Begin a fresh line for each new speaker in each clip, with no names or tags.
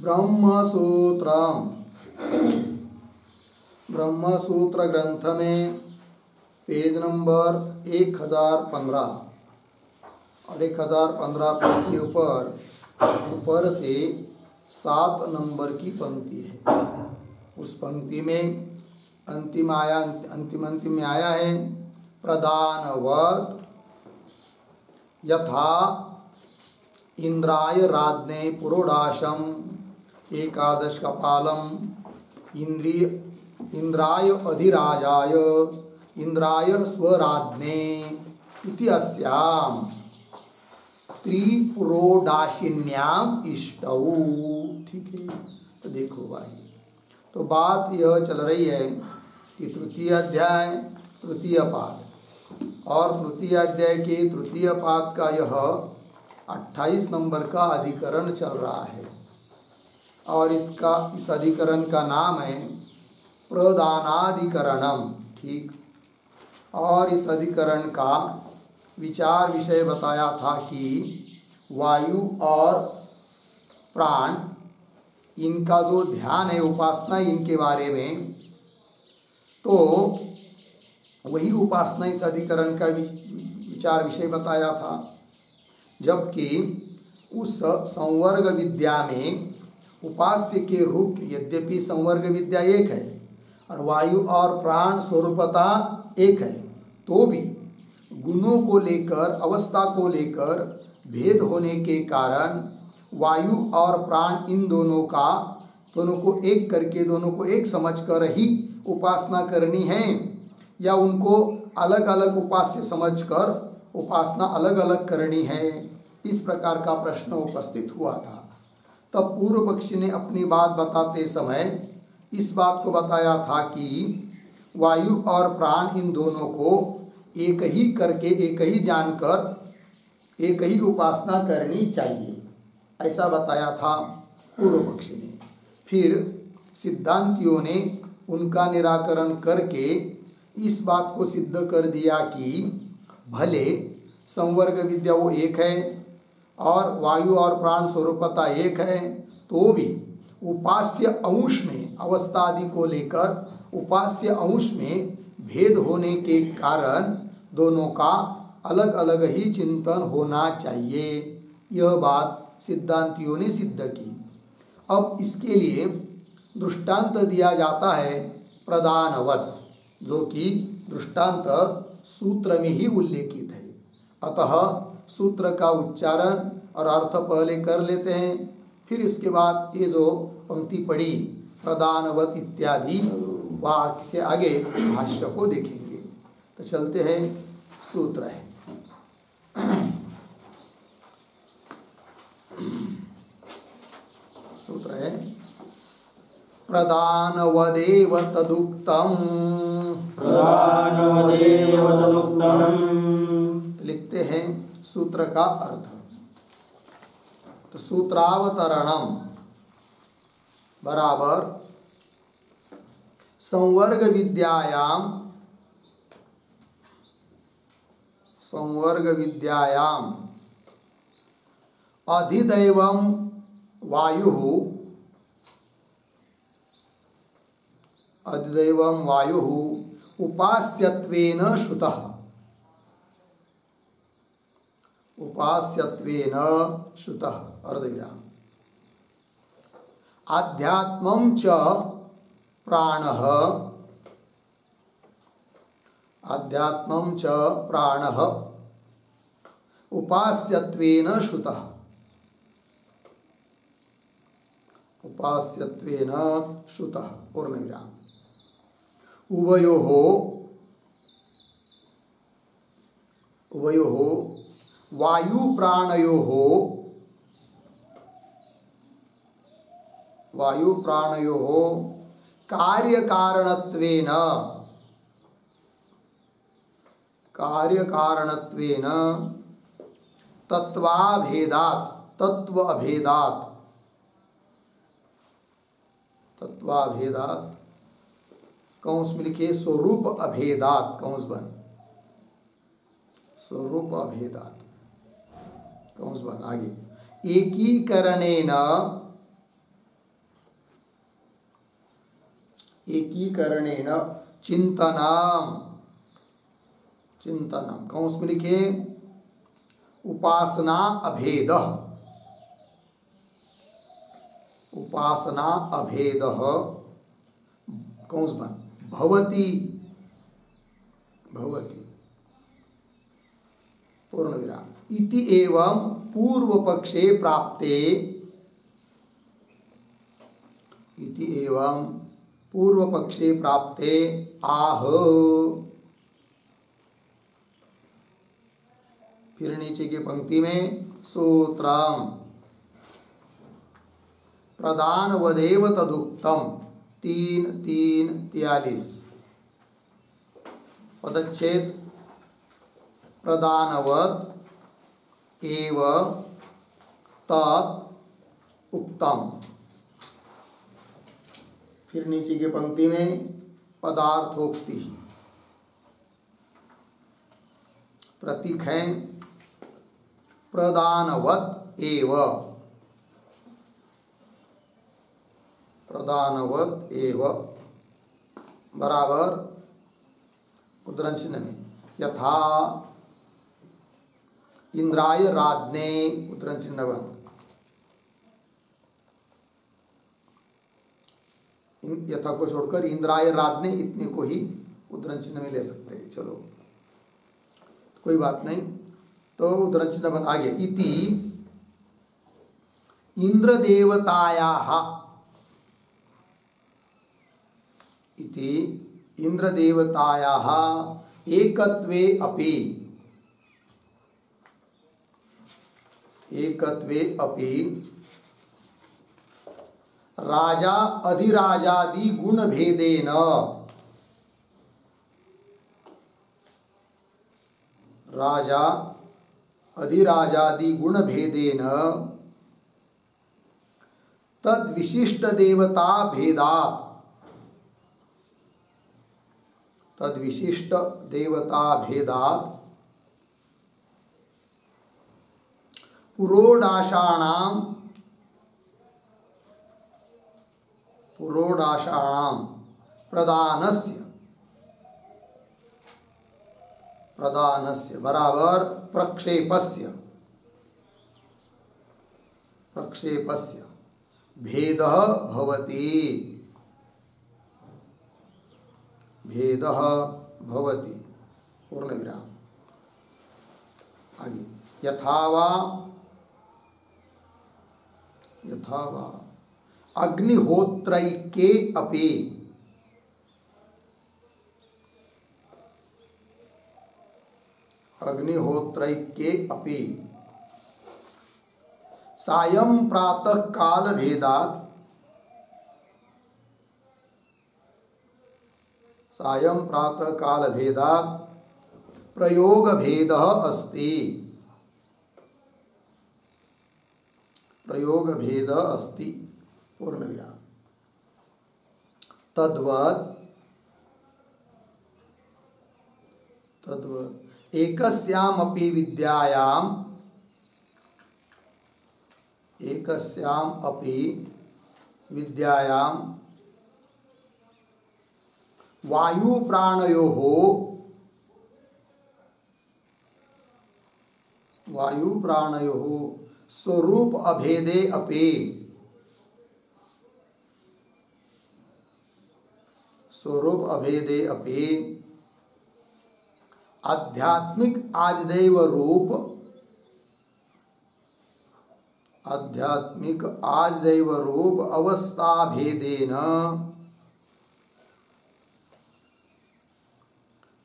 ब्रह्मसूत्रम, ब्रह्मसूत्र ग्रंथ में page number 1015 और 1015 पेज के ऊपर से 7 नंबर की पंक्ति है। उस पंक्ति में अंतिम में आया है प्रदानवत यथा इंद्राय राज्ञे पुरोडाशम एकादश कपालम इंद्राय अधिराजाय इंद्राय स्वराज्ञे इति अस्याम त्रिपुरोडाशिन्याम इष्टौ। ठीक है, तो देखो भाई, तो बात यह चल रही है कि तृतीय अध्याय तृतीय पाद और तृतीय अध्याय के तृतीय पाद का यह 28 नंबर का अधिकरण चल रहा है और इस अधिकरण का नाम है प्रदानाधिकरणम। ठीक, और इस अधिकरण का विचार विषय बताया था कि वायु और प्राण, इनका जो ध्यान है, उपासना इनके बारे में, तो वही उपासना इस अधिकरण का विचार विषय बताया था। जबकि उस संवर्ग विद्या में उपास्य के रूप, यद्यपि संवर्ग विद्या एक है और वायु और प्राण स्वरूपता एक है, तो भी गुणों को लेकर, अवस्था को लेकर भेद होने के कारण वायु और प्राण इन दोनों को एक करके, दोनों को एक समझकर ही उपासना करनी है या उनको अलग अलग उपास्य समझकर उपासना अलग अलग करनी है, इस प्रकार का प्रश्न उपस्थित हुआ था। तब पूर्व पक्षी ने अपनी बात बताते समय इस बात को बताया था कि वायु और प्राण इन दोनों को एक ही करके, एक ही जानकर एक ही उपासना करनी चाहिए, ऐसा बताया था पूर्व पक्षी ने। फिर सिद्धांतियों ने उनका निराकरण करके इस बात को सिद्ध कर दिया कि भले संवर्ग विद्या वो एक है और वायु और प्राण स्वरूपता एक है, तो भी उपास्य अंश में, अवस्था आदि को लेकर उपास्य अंश में भेद होने के कारण दोनों का अलग अलग ही चिंतन होना चाहिए। यह बात सिद्धांतियों ने सिद्ध की। अब इसके लिए दृष्टांत दिया जाता है प्रदानवत, जो कि दृष्टांत सूत्र में ही उल्लेखित है। अतः सूत्र का उच्चारण और अर्थ पहले कर लेते हैं, फिर इसके बाद ये जो पंक्ति पढ़ी प्रदानवत इत्यादि वाक्य से आगे भाष्य को देखेंगे। तो चलते हैं, सूत्र है सूत्र है प्रदानवदेव तदुक्तम,
प्रदानवदेव तदुक्तम।
लिखते हैं सूत्र का अर्थ। तो सूत्रावतरणम बराबर संवर्ग विद्यायाम अधिदैवं वायुः उपास्यत्वेन श्रुतः, अर्धविराम। आध्यात्मं च प्राणः उपास्यत्वेन श्रुतः, पूर्णविराम। उभयोः वायु प्राणयोः कार्यकारणत्वेन तत्व अभेदात कंस में लिखे स्वरूप अभेदात, कंस बन स्वरूप अभेदात कंस बन आगे एकीकरणेन एकीकरणेन चिंतनम, चिंतनम कौंस में लिखे उपासना अभेद, उपासना अभेद कौंस बन भवति, भवति पूर्ण विराम इति एवं पूर्व पक्षे प्राप्ते, इति एवं पूर्व पक्षे प्राप्ते आह, फिर नीचे की पंक्ति में सूत्रम प्रदान वदेव तदुक्तम 3:3-43 पदच्छेद प्रदानवत एव तत् उक्तम, फिर नीचे की पंक्ति में पदार्थोक्ति, प्रतीक है प्रदानवत एव, प्रदानवत एव बराबर उद्धरण चिन्ह में यथा इंद्राय राधने, उद्धरण चिन्ह बंद, यथा को छोड़कर इंद्राय राधने इतने को ही उद्धरण चिन्ह में ले सकते हैं। चलो कोई बात नहीं, तो उद्धरण चिन्ह बंद आगे इति इंद्र देवतायाः, इति इंद्र देवतायाः एकत्वे अपि, एकत्वे अपि राजा अधिराजादि गुण भेदेन, राजा अधिराजादि गुण भेदेन तद विशिष्ट देवता भेदात, तद विशिष्ट देवता भेदात पुरोडाशाणाम, पुरोडाशाणाम प्रदानस्य, प्रदानस्य बराबर प्रक्षेपस्य, प्रक्षेपस्य भेदः भवति, भेदः भवति पूर्ण विराम आगे यथावा, यथावा अग्निहोत्रैके अपि, अग्निहोत्रैके अपि सायं प्रातः काल भेदात्, सायं प्रातः काल भेदात् प्रयोग भेदः अस्ति, प्रयोग भेदः अस्ति पूर्ण विराम तद्वत्, तद्वत् एकस्यामपि विद्यायाम्, एकस्यामपि विद्यायां वायु प्राणयोः, वायु प्राणयोः स्वरूप अभेदे अपि, स्वरूप अभेदे अपि आध्यात्मिक आदिदैव रूप, आध्यात्मिक आदिदैव रूप अवस्था भेदेन,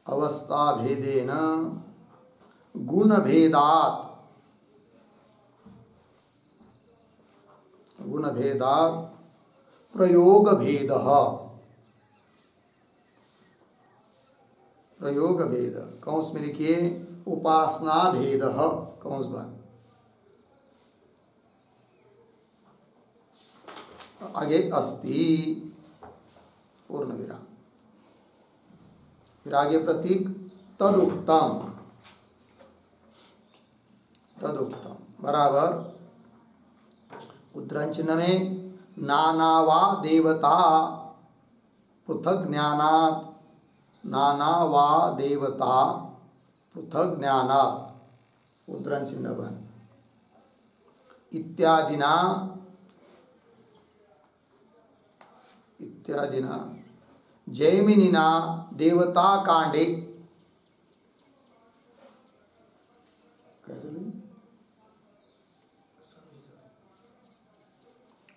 अवस्था भेदेन गुण भेदात्, गुण भेदात् प्रयोग भेदः, प्रयोग भेद कौंस में लिखिए उपासना भेदः कौंस बन आगे अस्ति पूर्ण विराम, फिर आगे प्रतीक तदुक्तम, तदुक्तम बराबर उद्धरण चिन्ह में नानावा देवता पृथक ज्ञानात् नाना वा देवता पृथक ज्ञानात् उद्धरण चिन्ह बन इत्यादिना जैमिनिना देवता कांडे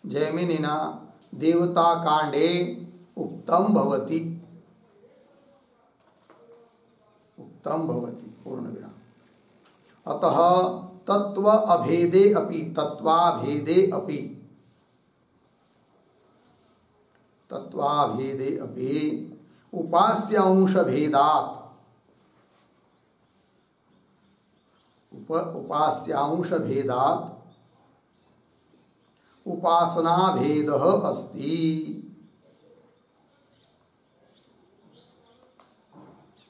जैमिनिना देवता कांडे उक्तम भवति पूर्ण विराम। अतः तत्वाभेदे अपि उपास्यांश भेदात् उपासना भेदः अस्ति।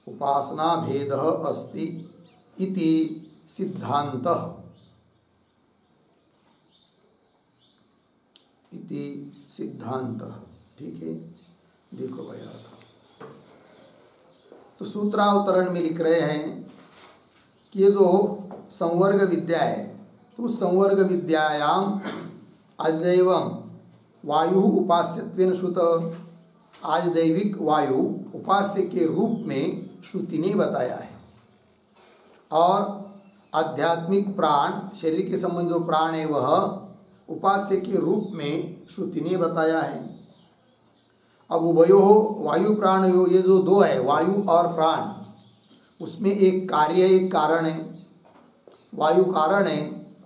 उपासना भेदः अस्ति इति सिद्धान्तः। ठीक है, देखो भाई अर्थ। तो सूत्रावतरण में लिख रहे हैं कि ये जो संवर्ग विद्या है, तो संवर्ग विद्यायाम आदिदैवम वायु उपास्यत्वेन श्रुत, आदिदैविक वायु उपास्य के रूप में श्रुति ने बताया है। और आध्यात्मिक प्राण, शरीर के संबंध जो प्राण है वह उपास्य के रूप में श्रुति ने बताया है। अब उभयो वायु प्राणयो, ये जो दो है वायु और प्राण, उसमें एक कार्य एक कारण है। वायु कारण है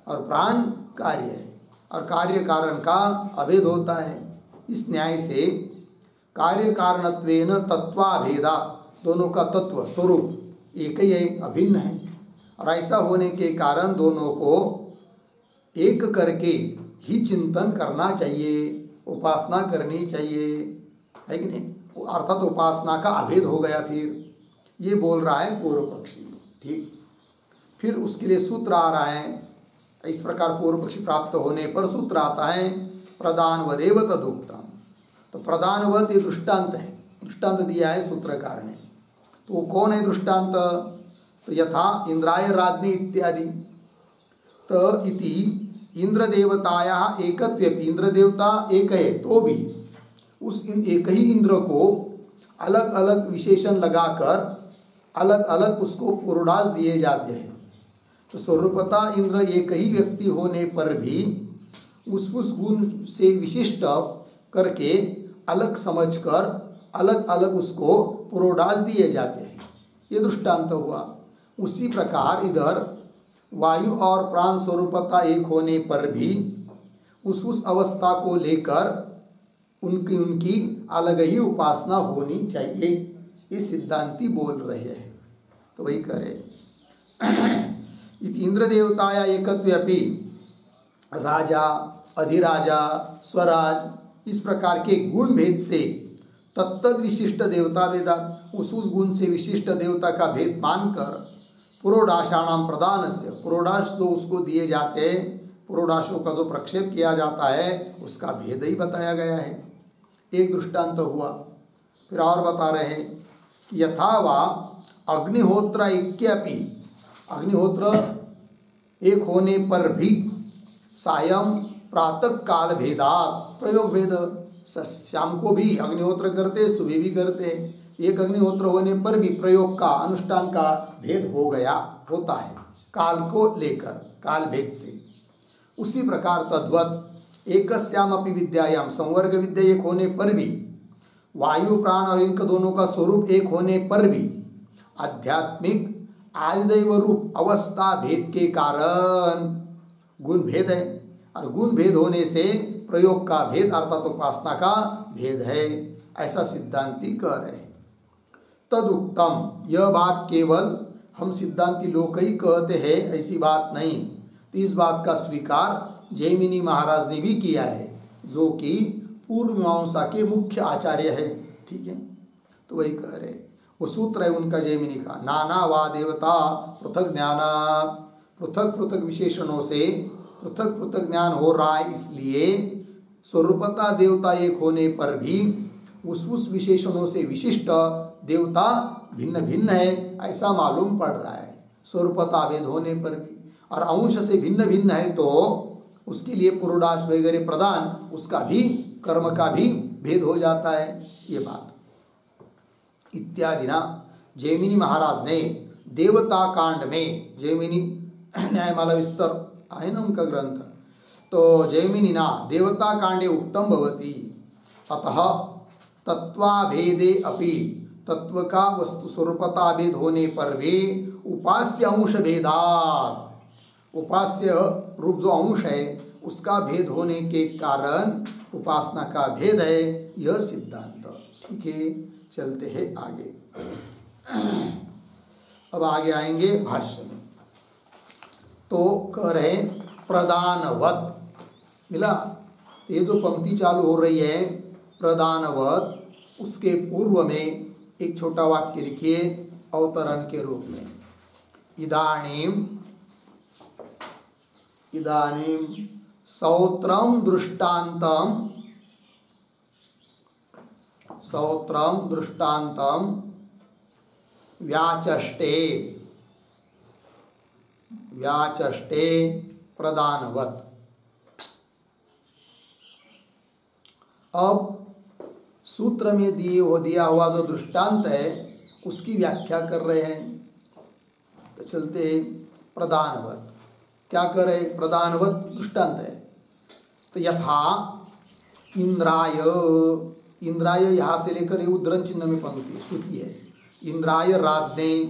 और प्राण कार्य है, और कार्य कारण का अभेद होता है। इस न्याय से कार्य कारणत्वेन तत्वाभेदा, दोनों का तत्व स्वरूप एक ही है, अभिन्न है। और ऐसा होने के कारण दोनों को एक करके ही चिंतन करना चाहिए, उपासना करनी चाहिए, है कि नहीं। अर्थात उपासना का अभेद हो गया। फिर ये बोल रहा है पूर्व पक्षी। ठीक, फिर उसके लिए सूत्र आ रहा है। इस प्रकार पूर्व पक्षी प्राप्त होने पर सूत्र आता है प्रदानवदेव तदुक्तम। तो प्रदानवत ये दृष्टांत है, दृष्टांत दिया है सूत्रकार ने। तो वो कौन है दृष्टांत? तो यथा इंद्राय राज्ञी इत्यादि। तो इति इंद्र देवताया एकत्वेपि, इंद्र देवता एक है तो भी उस एक ही इंद्र को अलग अलग विशेषण लगाकर अलग अलग उसको पुरोडास दिए जाते हैं। तो स्वरूपतः इंद्र एक ही व्यक्ति होने पर भी उस गुण से विशिष्ट करके अलग समझकर अलग अलग उसको पुरोडास दिए जाते हैं। ये दृष्टांत हुआ। उसी प्रकार इधर वायु और प्राण स्वरूपतः एक होने पर भी उस अवस्था को लेकर उनकी अलग ही उपासना होनी चाहिए। ये सिद्धांती बोल रहे हैं। तो वही करे इंद्र देवताया एकत्वेपि राजा, अधिराजा, स्वराज, इस प्रकार के गुण भेद से तत्तद विशिष्ट देवता वेदा, उस गुण से विशिष्ट देवता का भेद मानकर पुरोडाशाणाम प्रदान से, पुरोडाश जो उसको दिए जाते हैं, पुरोडाशों का जो प्रक्षेप किया जाता है उसका भेद ही बताया गया है। एक दृष्टांत हुआ। फिर और बता रहे हैं कि यथा वा अग्निहोत्र ऐक्यपि, अग्निहोत्र एक होने पर भी सायं प्रातः काल भेदात, प्रयोग भेद, शाम को भी अग्निहोत्र करते, सुबह भी करते। एक अग्निहोत्र होने पर भी प्रयोग का, अनुष्ठान का भेद हो गया होता है काल को लेकर, काल भेद से। उसी प्रकार तद्वत एकस्यामपि विद्यायाम, संवर्ग विद्या एक होने पर भी, वायु प्राण और इनका दोनों का स्वरूप एक होने पर भी आध्यात्मिक आदिदैव रूप अवस्था भेद के कारण गुण भेद है, और गुण भेद होने से प्रयोग का भेद अर्थात उपासना का भेद है, ऐसा सिद्धांती कह रहे हैं। तदुक्तम, यह बात केवल हम सिद्धांती लोग ही कहते हैं, ऐसी बात नहीं। तो इस बात का स्वीकार जैमिनी महाराज ने भी किया है, जो कि पूर्व मीमांसा के मुख्य आचार्य है। ठीक है, तो वही कह रहे, वो सूत्र है उनका जैमिनी का, नाना वा देवता पृथक ज्ञाना, पृथक पृथक विशेषणों से पृथक पृथक ज्ञान हो रहा है। इसलिए स्वरूपता देवता एक होने पर भी उस विशेषणों से विशिष्ट देवता भिन्न भिन्न है ऐसा मालूम पड़ रहा है स्वरूपता भेद होने पर भी। और अंश से भिन्न भिन्न है तो उसके लिए पुरोडाश वगैरह प्रदान उसका भी कर्म का भी भेद हो जाता है। ये बात इत्यादि ना जैमिनी महाराज ने देवता कांड में, जैमिनी न्यायमाला विस्तार है ना उनका ग्रंथ, तो जैमिनी ना देवता कांडे उक्तम भवति अतः तत्वाभेदे अपि तत्व का वस्तु स्वरूपता भेद होने पर भी उपास्य अंश भेदात, उपास्य रूप जो अंश है उसका भेद होने के कारण उपासना का भेद है यह सिद्धांत। ठीक है, चलते हैं आगे। अब आगे आएंगे भाष्य में। तो कह रहे प्रदानवत मिला, ये जो पंक्ति चालू हो रही है प्रदानवत, उसके पूर्व में एक छोटा वाक्य लिखिए अवतरण के रूप में। इदानीम सौत्रम दृष्टान्तम व्याचष्टे प्रदानवत। अब सूत्र में दिया हुआ जो दृष्टांत है उसकी व्याख्या कर रहे हैं। तो चलते प्रदानवत, क्या कर रहे, प्रदानवत दृष्टांत है। तो यथा इंद्राय, इंद्राय यहाँ से लेकर ये उद्धरण चिन्ह में पंक्ति श्रुति है। इंद्राय राज्ञे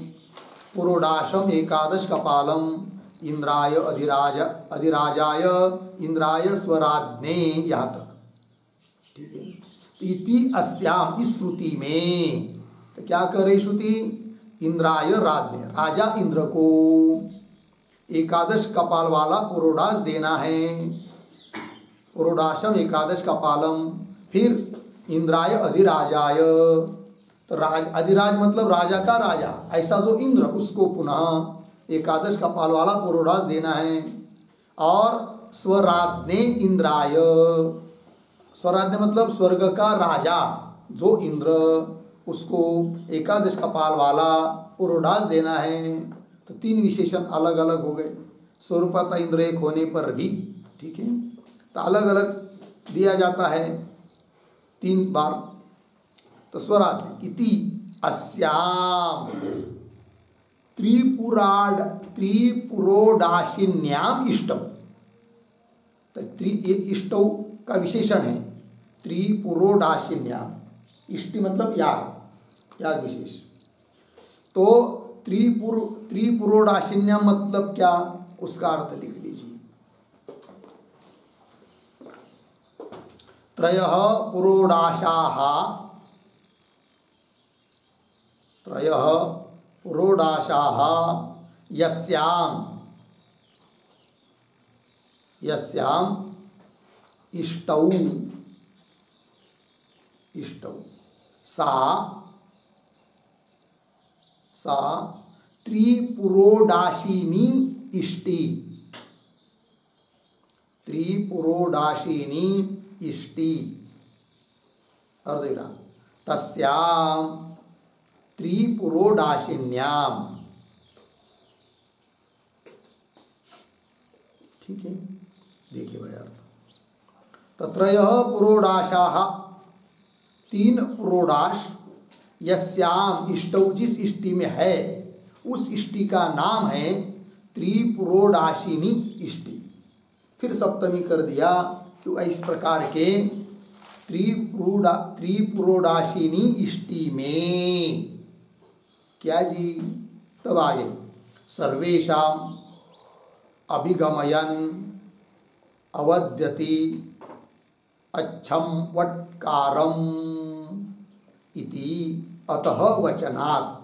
पुरोडाशम एकादश कपालम इंद्राय अधिराजाय इंद्राय स्वराज्ञे, यहाँ तक। ठीक है, इति अस्याम, इस श्रुति में तो क्या कर रही श्रुति, इंद्राय राज्ञे, राजा इंद्र को एकादश कपाल वाला पुरोडाश देना है, पुरोडाशम एकादश कपालम। फिर इंद्राय अधिराजाय, तो अधिराज मतलब राजा का राजा, ऐसा जो इंद्र उसको पुनः एकादश कपाल वाला पुरोडाश देना है। और स्वराज्ञे इंद्राय, स्वराज्ञ मतलब स्वर्ग का राजा जो इंद्र, उसको एकादश कपाल वाला पुरोडाश देना है। तो तीन विशेषण अलग अलग हो गए, स्वरूपतः इंद्र एक होने पर भी। ठीक है, तो अलग अलग दिया जाता है 3 बार। तो स्वराज्ञ इति अस्याम त्रिपुरोडाशिन्याम इष्टौ, तो ये इष्टौ का विशेषण है। त्रिपुरोडाशिन्याम, इष्टि मतलब याग विशेष। तो त्रिपुरोडाशिन्याम मतलब क्या, उसका अर्थ लिख लीजिए। त्रयः पुरोडाशाः यस्याम इष्टौ सा त्रिपुरोडाशिनी इष्टि अर्धविराम तस्याम त्रिपुरोडाशिन्याम। ठीक है, देखिए भाई अर्थ। तत्रयः पुरोडाशाः, 3 पुरोडाश, यस्याम इष्टौ, जिस इष्टि में है उस इष्टि का नाम है त्रिपुरोडाशिनी इष्टि। फिर सप्तमी कर दिया तो इस प्रकार के त्रिपुरोडाशिनी इष्टि में क्या जी, तब आगे सर्वेषाम अभिगमयन अवद्यति अच्छम वट्कारम इति अतः वचनात्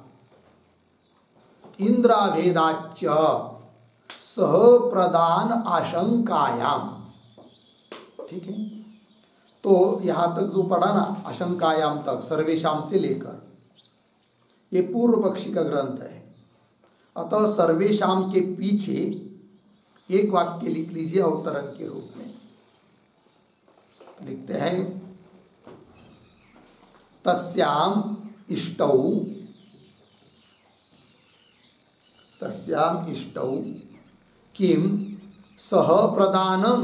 इंद्राभेदाच्च सह प्रदान आशंकायाम। ठीक है, तो यहाँ तक जो पढ़ा ना आशंकायाम तक, सर्वेशाम से लेकर, ये पूर्व पक्षी का ग्रंथ है। अतः सर्वेशाम के पीछे एक वाक्य लिख लीजिए अवतरण के रूप में। लिखते हैं तस्याम इष्टौ किम सह प्रदानम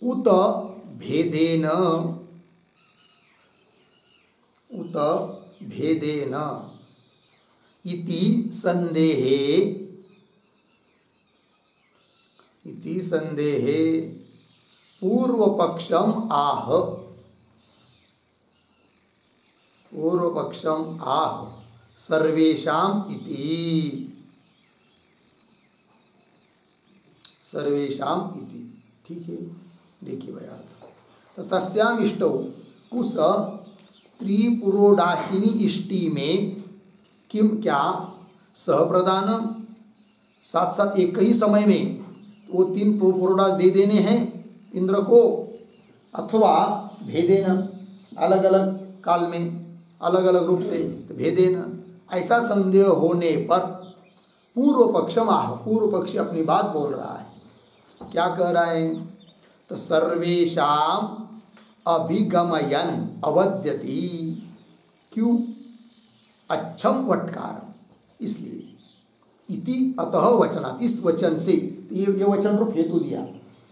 उत भेदेन इति संदेहे पूर्वपक्षम आह सर्वेषाम इति ठीक है। देखिए भाई अर्थ तो तस्याम इष्टौ कुश त्रिपुरोडाशिनी इष्टि में किम क्या सह प्रदानम साथ साथ एक ही समय में वो 3 पुरोडाश दे देने हैं इंद्र को, अथवा भेदेन अलग अलग काल में अलग अलग रूप से भेदेन, ऐसा संदेह होने पर पूर्व पक्षी अपनी बात बोल रहा है। क्या कह रहा है? तो सर्वेषाम अभिगमयन अवद्यति, क्यों? अच्छम वटकारम, इसलिए इति अतः वचनात्, इस वचन से, ये वचन रूप हेतु दिया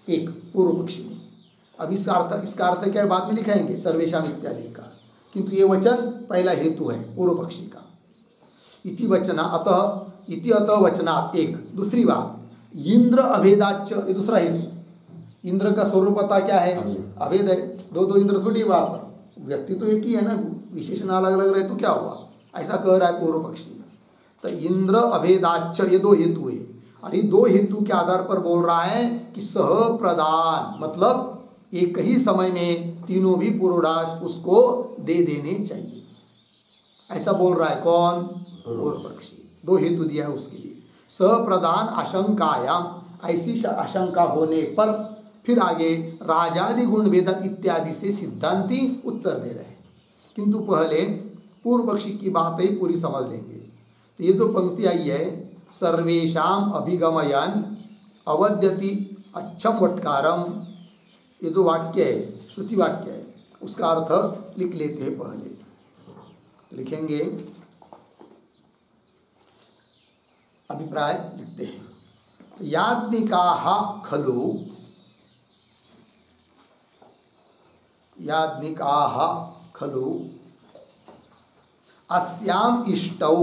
एक पूर्व पक्षी ने। अब इसका अर्थ क्या बाद में लिखाएंगे सर्वेषाम इत्यादि का, किंतु ये वचन पहला हेतु है पूर्व पक्षी का। इति अतः वचनात् एक। दूसरी बात इंद्र अभेदाच्च, ये दूसरा हेतु। इंद्र का स्वरूप पता क्या है? अभेद है। दो इंद्र थोड़ी वहाँ पर, व्यक्ति तो एक ही है ना, विशेषण अलग अलग रहे तो क्या हुआ, ऐसा कह रहा है पूर्व पक्षी। तो इंद्र अभेदाच्च, ये 2 हेतु है, और ये 2 हेतु के आधार पर बोल रहा है कि सह प्रदान, मतलब एक ही समय में तीनों भी पुरोडाश उसको दे देने चाहिए, ऐसा बोल रहा है कौन? पूर्व पक्षी। 2 हेतु दिया है उसके लिए। सप्रदान आशंकायाम, ऐसी आशंका होने पर फिर आगे राजादि गुण भेद इत्यादि से सिद्धांती उत्तर दे रहे हैं, किंतु पहले पूर्व पक्षी की बात ही पूरी समझ लेंगे। तो ये जो पंक्ति आई है सर्वेषाम अभिगमयन अवद्यति अच्छम वटकारम, ये जो वाक्य है श्रुति वाक्य है, उसका अर्थ लिख लेते हैं। पहले लिखेंगे, अभिप्राय लिखते हैं। याज्ञिकाः खलु अस्याम इष्टौ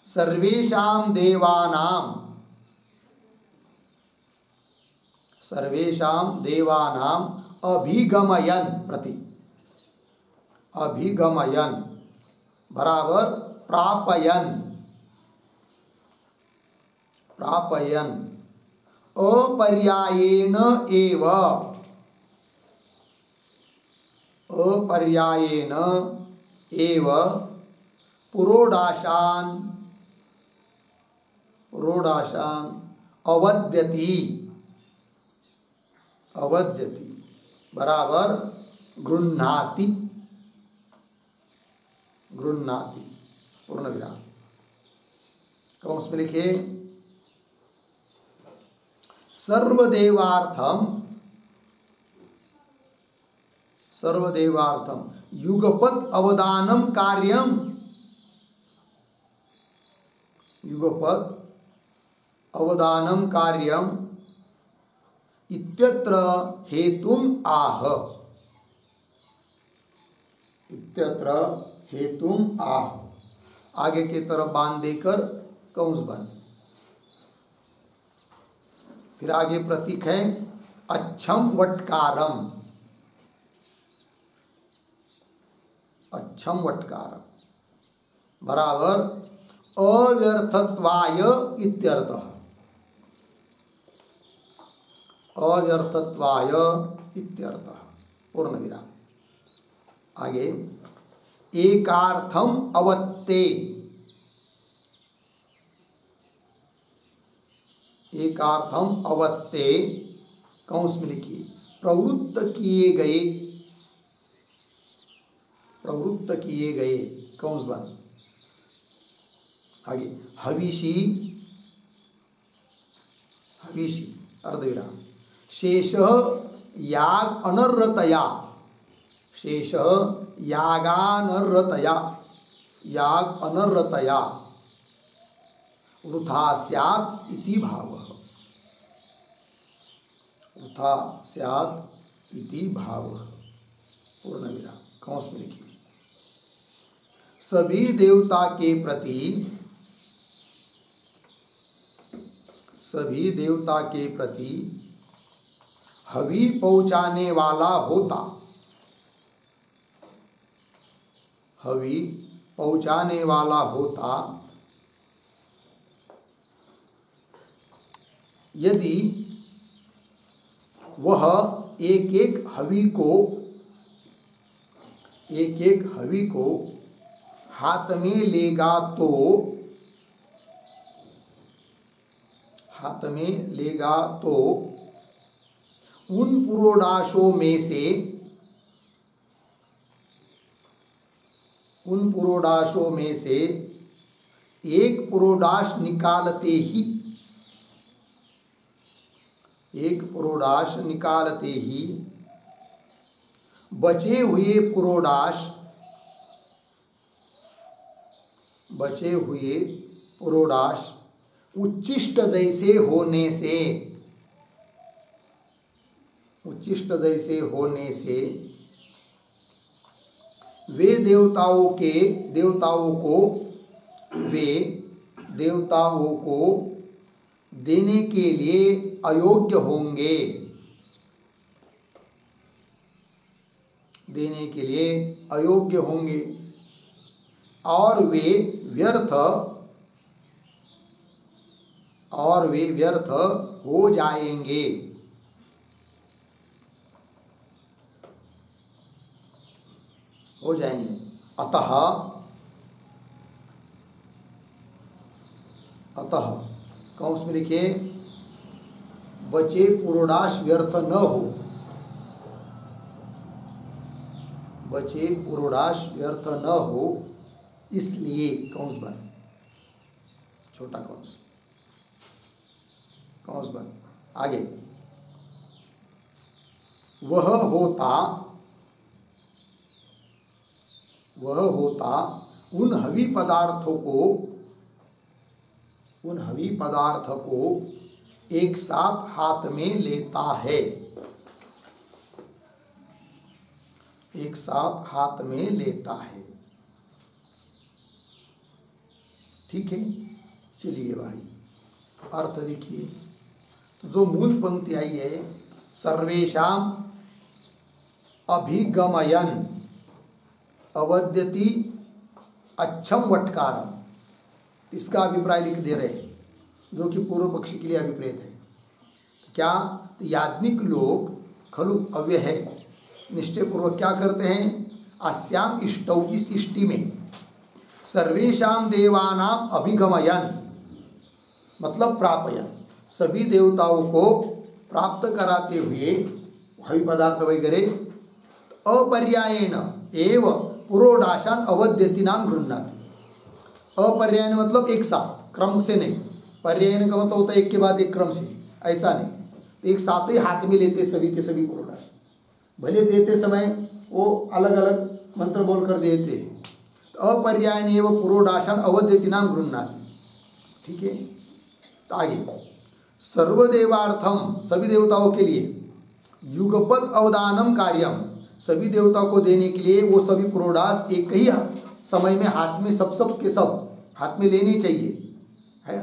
सर्वेषां देवानां अभिगमयन बराबर प्रापयन अपर्यायेन एव पुरोडाशान अवद्यति बराबर गृह्णाति पूर्ण विराम कौंस में लिखे सर्वदेवार्थम युगपत अवदानम कार्यम इत्यत्र हेतुम आह आगे की तरफ बांध देकर कौंस बंद। फिर आगे प्रतीक है अच्छम वटकारम बराबर अव्यर्थत्वाय इत्यर्थः पूर्ण विराम। आगे एकार्थम अवत्ते कौंस में लिखिए प्रवृत्त किए गए कौंस बंद। आगे हविषी विषि अर्धविराम शेष याग अनर्रतया शेष यागानर्रतया याग अनर्रतया वृथा स्यात् इति भावः वृथा स्यात् इति भावः पूर्ण विराम कौंस में लिखिए सभी देवता के प्रति हवि पहुँचाने वाला होता हवि पहुँचाने वाला होता यदि वह एक एक हवि को हाथ में लेगा तो उन पुरोडाशों में से एक पुरोडाश निकालते ही बचे हुए पुरोडाश उच्चिष्ट जैसे होने से वे देवताओं को देने के लिए अयोग्य होंगे और वे व्यर्थ हो जाएंगे। अतः कौंस में लिखिए बचे पुरोडाश व्यर्थ न हो इसलिए कौंस बंद छोटा कौंस बंद आगे वह होता उन हवि पदार्थ को एक साथ हाथ में लेता है ठीक है। चलिए भाई अर्थ देखिए तो जो मूल पंक्ति आई है सर्वेषाम अभिगमयन अवद्यति अच्छम वटकारम इसका अभिप्राय लिख दे रहे हैं जो कि पूर्व पक्षी के लिए अभिप्रेत है। क्या तो याज्ञिक लोग खलु अव्यय है निश्चय पूर्वक क्या करते हैं अस्याम इष्टौ इस इष्टि में सर्वेषाम देवानाम अभिगमयन मतलब प्रापयन सभी देवताओं को प्राप्त कराते हुए हवि पदार्थ वगैरह अपर्यायेण एव पुरोडाशान अवद्यति नाम गृह्णाति। अपर्यायन मतलब एक साथ क्रम से नहीं पर्यायन का मतलब होता है एक के बाद एक क्रम से ऐसा नहीं एक साथ ही हाथ में लेते सभी के सभी पुरोडाश भले देते समय वो अलग अलग मंत्र बोलकर देते हैं तो अपर्यायन एव पुरोडाशान अवद्यति नाम गृह्णाति ठीक है। तो आगे सर्वदेवार्थम सभी देवताओं के लिए युगपत अवदानम कार्यम सभी देवताओं को देने के लिए वो सभी पुरोडाश एक ही समय में हाथ में सब के सब हाथ में लेनी चाहिए है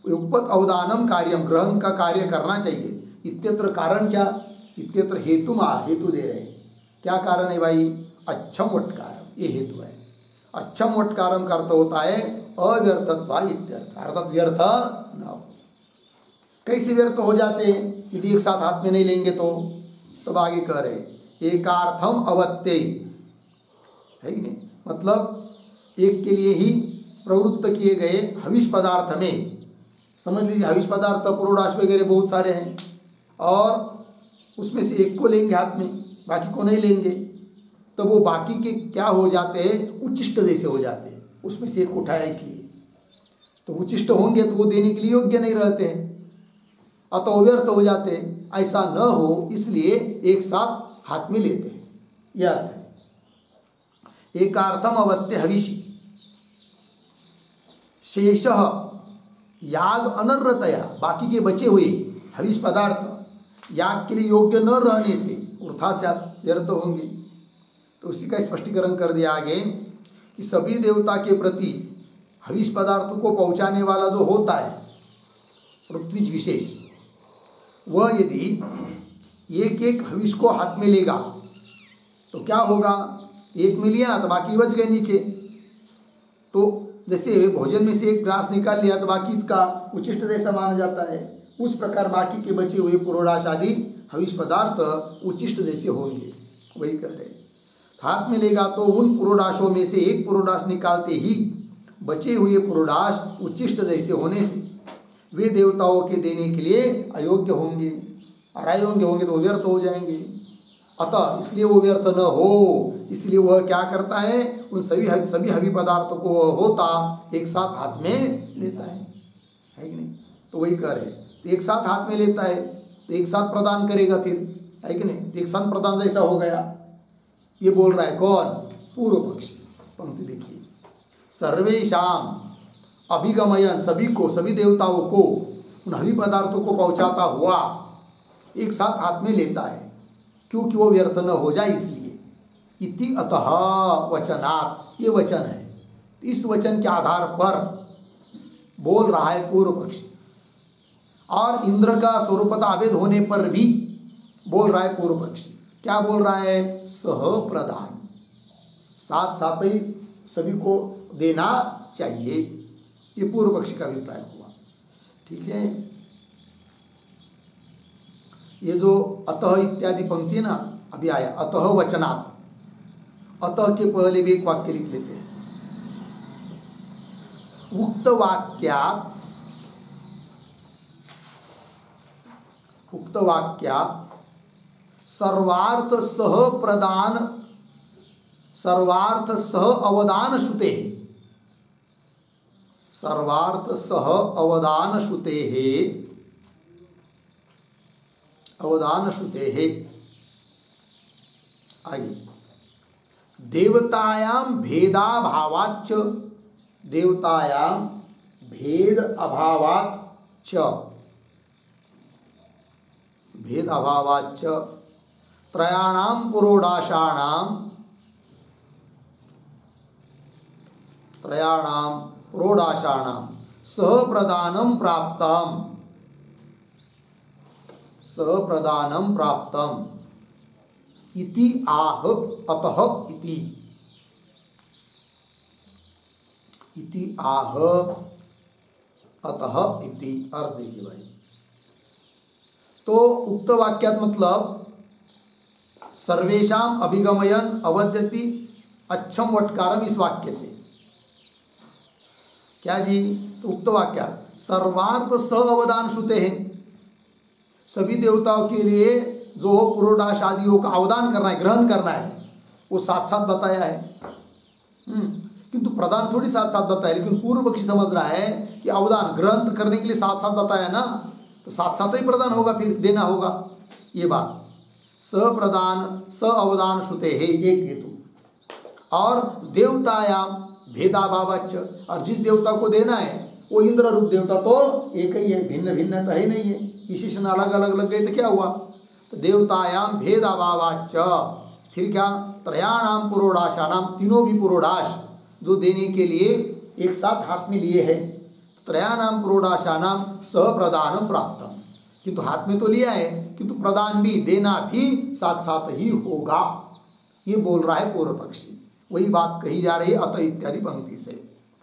युगपत अवदानम कार्यम ग्रहण का कार्य करना चाहिए। इत्यत्र कारण क्या इत्यत्र हेतु दे रहे हैं क्या कारण है भाई अच्छम वटकारम ये हेतु है। अच्छम वटकारम का अर्थ होता है अव्यर्थत्वा इत्यर्थ अर्थात व्यर्थ न हो। कैसे व्यर्थ हो जाते हैं यदि एक साथ हाथ में नहीं लेंगे तो तब आगे कह रहे एकार्थम अवत्ते है कि नहीं मतलब एक के लिए ही प्रवृत्त किए गए हविष पदार्थ में समझ लीजिए हविष पदार्थ पुरोडाश वगैरह बहुत सारे हैं और उसमें से एक को लेंगे हाथ में बाकी को नहीं लेंगे तो वो बाकी के क्या हो जाते हैं उच्चिष्ट जैसे हो जाते हैं उसमें से एक उठाया इसलिए तो उच्चिष्ट होंगे तो वो देने के लिए योग्य नहीं रहते हैं अतः व्यर्थ हो जाते हैं। ऐसा न हो इसलिए एक साथ हाथ में लेते हैं, यह अर्थ है। एकार्थम अवत्य हविषि शेष याग अनर्रतया, बाकी के बचे हुए हविष पदार्थ याग के लिए योग्य न रहने से वृथा से आप व्यर्थ होंगे। तो उसी का स्पष्टीकरण कर दिया आगे कि सभी देवता के प्रति हविष पदार्थों को पहुंचाने वाला जो होता है ऋत्विज विशेष, वह यदि एक एक हविष को हाथ में लेगा तो क्या होगा, एक में लिया तो बाकी बच गए नीचे। तो जैसे भोजन में से एक ग्रास निकाल लिया तो बाकी का उचिष्ट जैसा माना जाता है, उस प्रकार बाकी के बचे हुए पुरोडाश आदि हविष पदार्थ उचिष्ट जैसे होंगे। वही कह रहे, हाथ में लेगा तो उन पुरोडाशों में से एक पुरोडाश निकालते ही बचे हुए पुरोडाश उचिष्ट जैसे होने से वे देवताओं के देने के लिए अयोग्य होंगे, अयोग्य होंगे तो व्यर्थ हो जाएंगे। अतः इसलिए वो व्यर्थ न हो, इसलिए वह क्या करता है, उन सभी हवि पदार्थों को होता एक साथ हाथ में लेता है कि नहीं। तो वही कह रहे, एक साथ हाथ में लेता है तो एक साथ प्रदान करेगा फिर, है कि नहीं। एक साथ प्रदान जैसा हो गया। ये बोल रहा है कौन, पूर्व पक्षी। पंक्ति देखिए, सर्वेशाम अभिगमयन, सभी को, सभी देवताओं को उन हवि पदार्थों को पहुंचाता हुआ एक साथ हाथ में लेता है, क्योंकि वो व्यर्थ न हो जाए इसलिए। इति अतः वचनात्, ये वचन है, इस वचन के आधार पर बोल रहा है पूर्व पक्षी। और इंद्र का स्वरूपता अभेद होने पर भी बोल रहा है पूर्व पक्षी। क्या बोल रहा है, सह प्रदान, साथ साथ ही सभी को देना चाहिए, ये पूर्व पक्षी का अभिप्राय हुआ। ठीक है, ये जो अतः इत्यादि पंक्ति है ना, अभी आया अतः वचनात्, अतः के पहले भी एक वाक्य लिख लेते हैं। उक्त वाक्यात्, उक्त वाक्यात् सर्वार्थ सह प्रदान, सर्वार्थ सह अवदान श्रुते, सर्वार्थ सह अवदान श्रुते, अवदान श्रुते है। आगे, देवतायाम भेदाभावाच्च, देवतायाम भेद अभावाच्च, भेद अभावाच्च त्रयाणाम पुरोडाशाणाम, त्रयाणाम पुरोडाशाणाम सह प्रदानम प्राप्तम, सह प्रदानम प्राप्तम इति आह अतः इति, इति आह अतः इति। अर्थ देखिए भाई, तो उक्त वाक्यात मतलब सर्वेशाम अभिगमयन अवद्यति अच्छम वटकारम, इस वाक्य से क्या जी, तो उक्त वाक्यात सर्वार्थ स अवदान श्रुते हैं, सभी देवताओं के लिए जो पुरोडाश आदियों का अवदान करना है, ग्रहण करना है, वो साथ साथ बताया है। किंतु प्रदान थोड़ी साथ साथ बताया, लेकिन पूर्व पक्षी समझ रहा है कि अवदान ग्रहण करने के लिए साथ साथ बताया ना, तो साथ साथ ही प्रदान होगा, फिर देना होगा। ये बात स प्रदान स अवदान श्रुते है, एक हेतु। और देवतायाम भेदाभावाच्च, और जिस देवता को देना है वो इंद्र रूप देवता तो एक ही है, भिन्न भिन्न तो है नहीं है, विशेषण अलग अलग लग गए तो क्या हुआ। तो देवतायाम भेदाभावाच्च, फिर क्या, त्रयाणाम पुरोडाशानाम, तीनों भी पुरोडाश जो देने के लिए एक साथ हाथ में लिए है, त्रयाणाम पुरोडाशानाम सह प्रदानम प्राप्तम, किंतु हाथ में तो लिया है, किंतु प्रदान भी, देना भी साथ साथ ही होगा, ये बोल रहा है पूर्व पक्षी। वही बात कही जा रही है अतः इत्यादि पंक्ति से,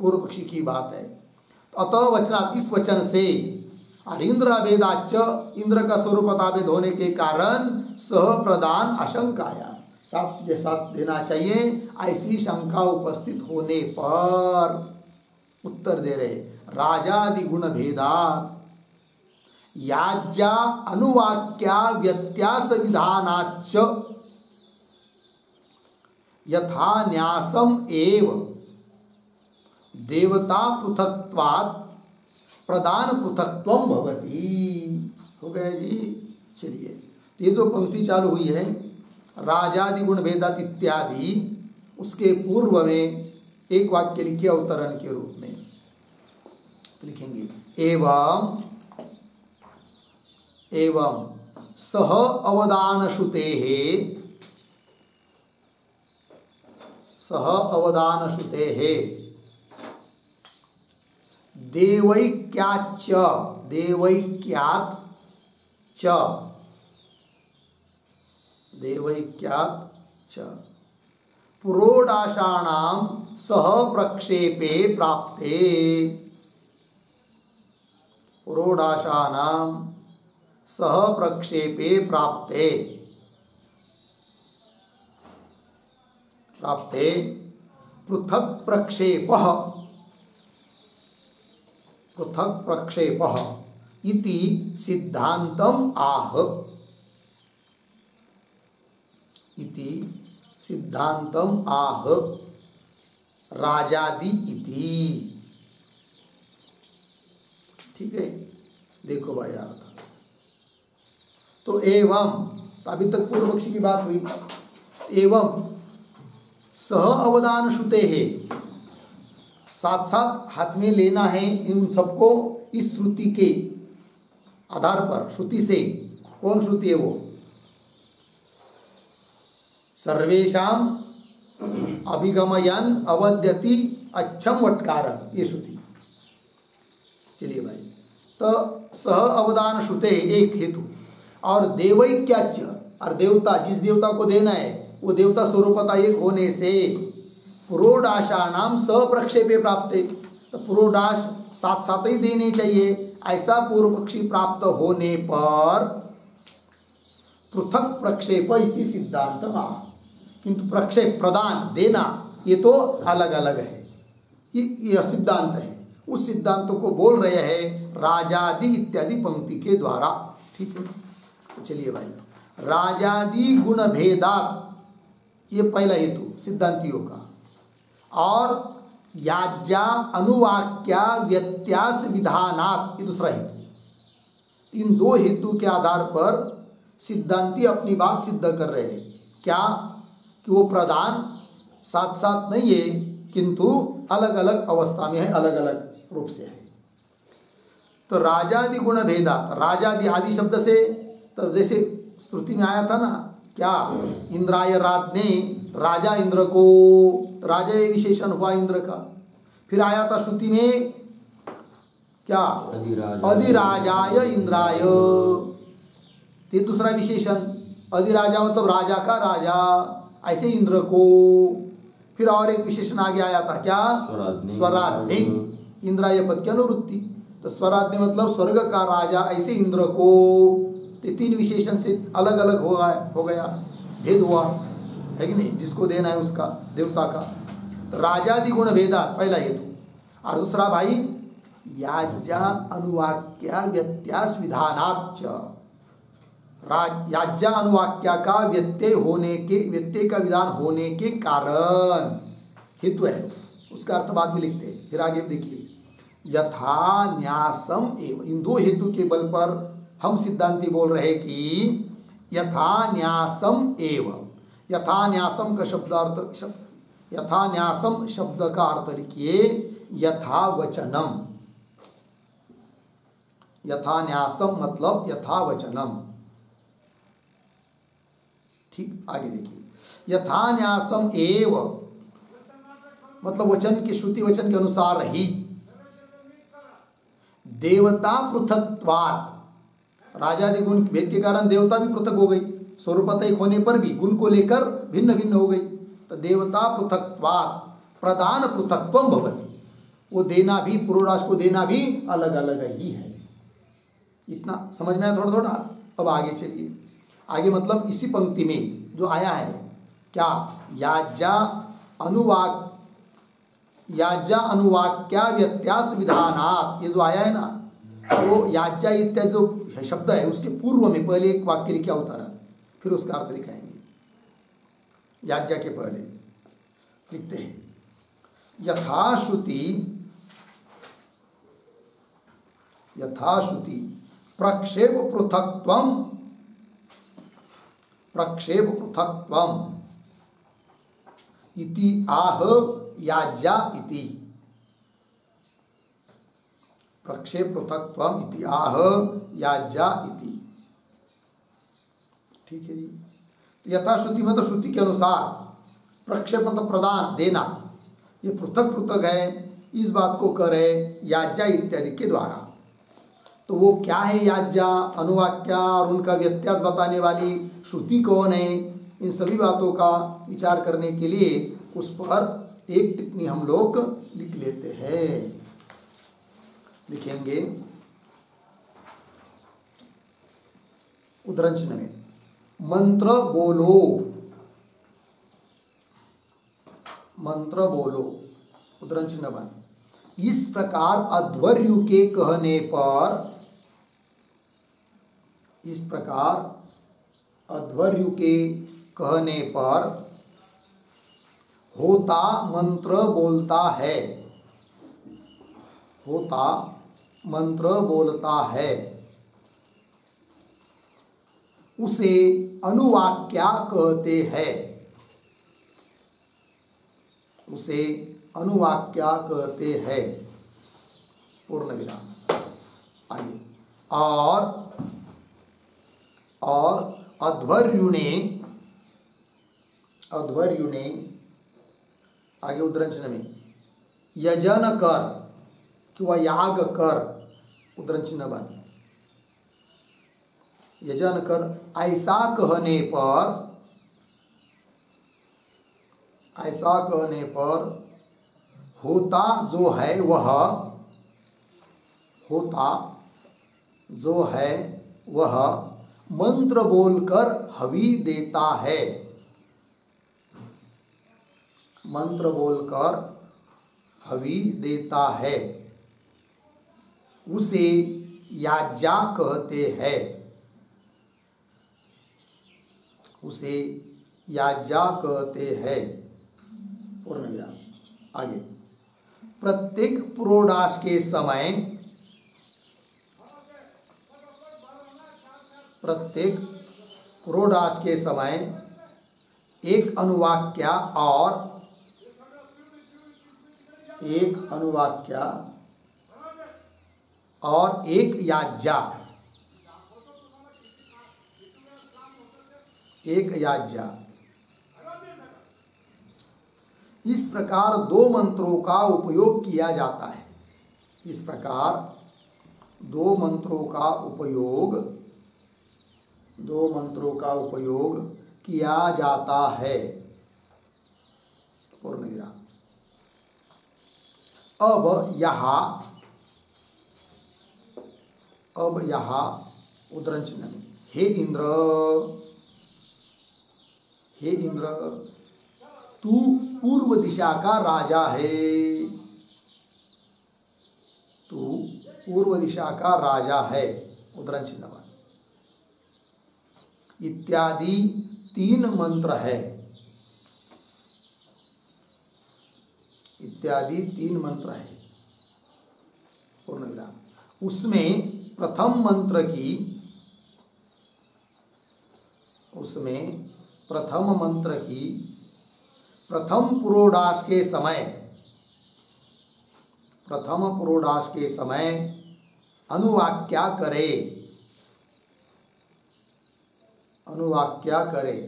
पूर्व पक्षी की बात है। तो अतः वचनात्, इस वचन से, और इंद्र अभेदाच्च, इंद्र का स्वरूपताभेद होने के कारण सह प्रदान आशंकाया, साथ साथ देना चाहिए, ऐसी शंका उपस्थित होने पर उत्तर दे रहे, राजादि गुण भेदात् याज्या अनुवाक्या व्यत्यास विधानाच्च यथा न्यासम एव देवता पृथक्त्वात् प्रदान पृथक्त्वं भवति। हो गया जी। चलिए, ये जो पंक्ति चालू हुई है राजादि गुण भेदात इत्यादि, उसके पूर्व में एक वाक्य लिखिए अवतरण के रूप में लिखेंगे, एवं एवं सह अवदान श्रुते देवैक्याच्च पुरोडाशानां सह प्रक्षेपे प्राप्ते, पुरोडाशानां सह प्रक्षेपे प्राप्ते पृथक प्रक्षेपः इति सिद्धांतम आह, राजादि इति। ठीक है, देखो भाई अर्थ। तो एवं, अभी तक पूर्व पक्षी की बात हुई, एवं सह अवदान श्रुते है, साथ साथ हाथ में लेना है इन सबको इस श्रुति के आधार पर। श्रुति से, कौन श्रुति है वो? सर्वेषाम अभिगमयन अवद्यति अच्छम वटकारम, ये श्रुति। चलिए भाई, तो सह अवदान श्रुते एक हेतु, और देवैक्याच, और देवता, जिस देवता को देना है वो देवता स्वरूपता एक होने से पुरोडाशानाम सप्रक्षेपे प्राप्ते, तो पुरोडाश साथ साथ ही देने चाहिए, ऐसा पूर्व पक्षी प्राप्त होने पर पृथक प्रक्षेप इति सिद्धांतम आह। किंतु प्रक्षेप, प्रदान, देना, ये तो अलग अलग है, ये सिद्धांत है। उस सिद्धांत को बोल रहे हैं राजादि इत्यादि पंक्ति के द्वारा। ठीक है, तो चलिए भाई, राजादि गुण भेदात, ये पहला हेतु सिद्धांतियों का, और याज्ञा अनुवाक्या व्यत्यास विधानात्, ये दूसरा हेतु। इन दो हेतु के आधार पर सिद्धांती अपनी बात सिद्ध कर रहे हैं। क्या? कि वो प्रदान साथ साथ नहीं है, किंतु अलग अलग अवस्था में है, अलग अलग रूप से है। तो राजादि गुण भेदात, राजादि आदि शब्द से, तो जैसे स्तुति में आया था ना, क्या? इंद्राय राज्ञे, राजा इंद्र को, राजा ये विशेषण हुआ इंद्र का। फिर आया था श्रुति में क्या? अधिराजाय इंद्राय, ये दूसरा विशेषण। अधिराजा मतलब राजा का राजा, ऐसे इंद्र को। फिर और एक विशेषण आगे आया था, क्या? स्वराज्ञे, इंद्राय पद की अनुवृत्ति। तो स्वराज्ञे मतलब स्वर्ग का राजा, ऐसे इंद्र को। ये तीन विशेषण से अलग अलग हो गया, भेद हुआ है कि नहीं, जिसको देना है उसका, देवता का। तो राजादि गुण भेदा पहला हेतु, और दूसरा भाई याज्ञा अनुवाक्या व्यत्यास विधानाच्च, याज्ञा अनुवाक्या का व्यत्यय का विधान होने के कारण हेतु है। उसका अर्थ बाद में लिखते हैं। फिर आगे देखिए, यथा न्यासम एवं, इन दो हेतु के बल पर हम सिद्धांती बोल रहे कि यथा न्यासम एवं, यथा न्यासम का शब्दार्थ, यथा न्यासम शब्द का अर्थ लिखिए यथा वचनम। यथा न्यासम मतलब यथा वचनम। ठीक, आगे देखिए, यथा न्यासम एव मतलब वचन के, श्रुति वचन के अनुसार ही। देवता पृथक्त्वात्, राजादि गुण भेद के कारण देवता भी पृथक हो गई, स्वरूपतः एक होने पर भी गुण को लेकर भिन्न भिन्न हो गई। तो देवता पृथक्त्वात् प्रदान पृथक्त्वम भवति, वो देना भी, पुरोडाश को देना भी अलग अलग ही है। इतना समझ में आया थोड़ा थोड़ा। अब आगे चलिए, आगे मतलब इसी पंक्ति में जो आया है क्या? याज्ञा अनुवाक्या व्यत्यास विधानात्, ये जो आया है ना, वो याज्ञा इत्यादि जो शब्द है उसके पूर्व में पहले एक वाक्य लिखा अवतरण, फिर उसका अर्थ लिखाएंगे। याज्ञा के पहले लिखते हैं यथाश्रुति प्रक्षेप पृथक्त्वम, प्रक्षेप पृथक्त्वम इति आह याज्ञा इति, प्रक्षेप पृथक्त्वम इति आह याज्ञा इति। ठीक है जी। यथाश्रुति मतलब श्रुति के अनुसार, प्रक्षेप मतलब प्रदान देना, ये पृथक पृथक है, इस बात को करे याज्ञा इत्यादि के द्वारा। तो वो क्या है याज्ञा, अनुवाक्या और उनका व्यत्यास बताने वाली श्रुति कौन है, इन सभी बातों का विचार करने के लिए उस पर एक टिप्पणी हम लोग लिख लेते हैं। लिखेंगे उद्धरण चिन्ह में, मंत्र बोलो, मंत्र बोलो, उद्धरण चिन्ह बन। इस प्रकार अध्वर्यु के कहने पर, इस प्रकार अध्वर्यु के कहने पर होता मंत्र बोलता है, होता मंत्र बोलता है, उसे अनुवाक्या कहते हैं, उसे अनुवाक्या कहते हैं। पूर्ण विराम। आगे, और अध्वर्यु ने आगे उद्धरण चिन्ह में यजन कर किंवा याग कर, उद्धरण चिन्ह बन। यजन कर ऐसा कहने पर, ऐसा कहने पर होता जो है वह, होता जो है वह मंत्र बोलकर हवि देता है, मंत्र बोलकर हवि देता है, उसे याज्ञा कहते हैं, उसे याज्ञा कहते हैं। पूर्ण विराम। आगे, प्रत्येक पुरोडाश के समय, प्रत्येक पुरोडाश के समय एक अनुवाक्या और एक अनुवाक्या और एक याज्ञा, एक याज्ञा, इस प्रकार दो मंत्रों का उपयोग किया जाता है। इस प्रकार दो मंत्रों का उपयोग, दो मंत्रों का उपयोग किया जाता है। पूर्ण विराम। अब यहाँ उद्धरण चिन्ह में, हे इंद्र, हे इंद्र, तू पूर्व दिशा का राजा है, तू पूर्व दिशा का राजा है, उद्धरण चिन्ह में इत्यादि 3 मंत्र है, इत्यादि 3 मंत्र है। पूर्ण विराम। उसमें प्रथम मंत्र की, उसमें प्रथम मंत्र की प्रथम पुरोडाश के समय, प्रथम पुरोडाश के समय अनुवाक्या करे, अनुवाक्या करे,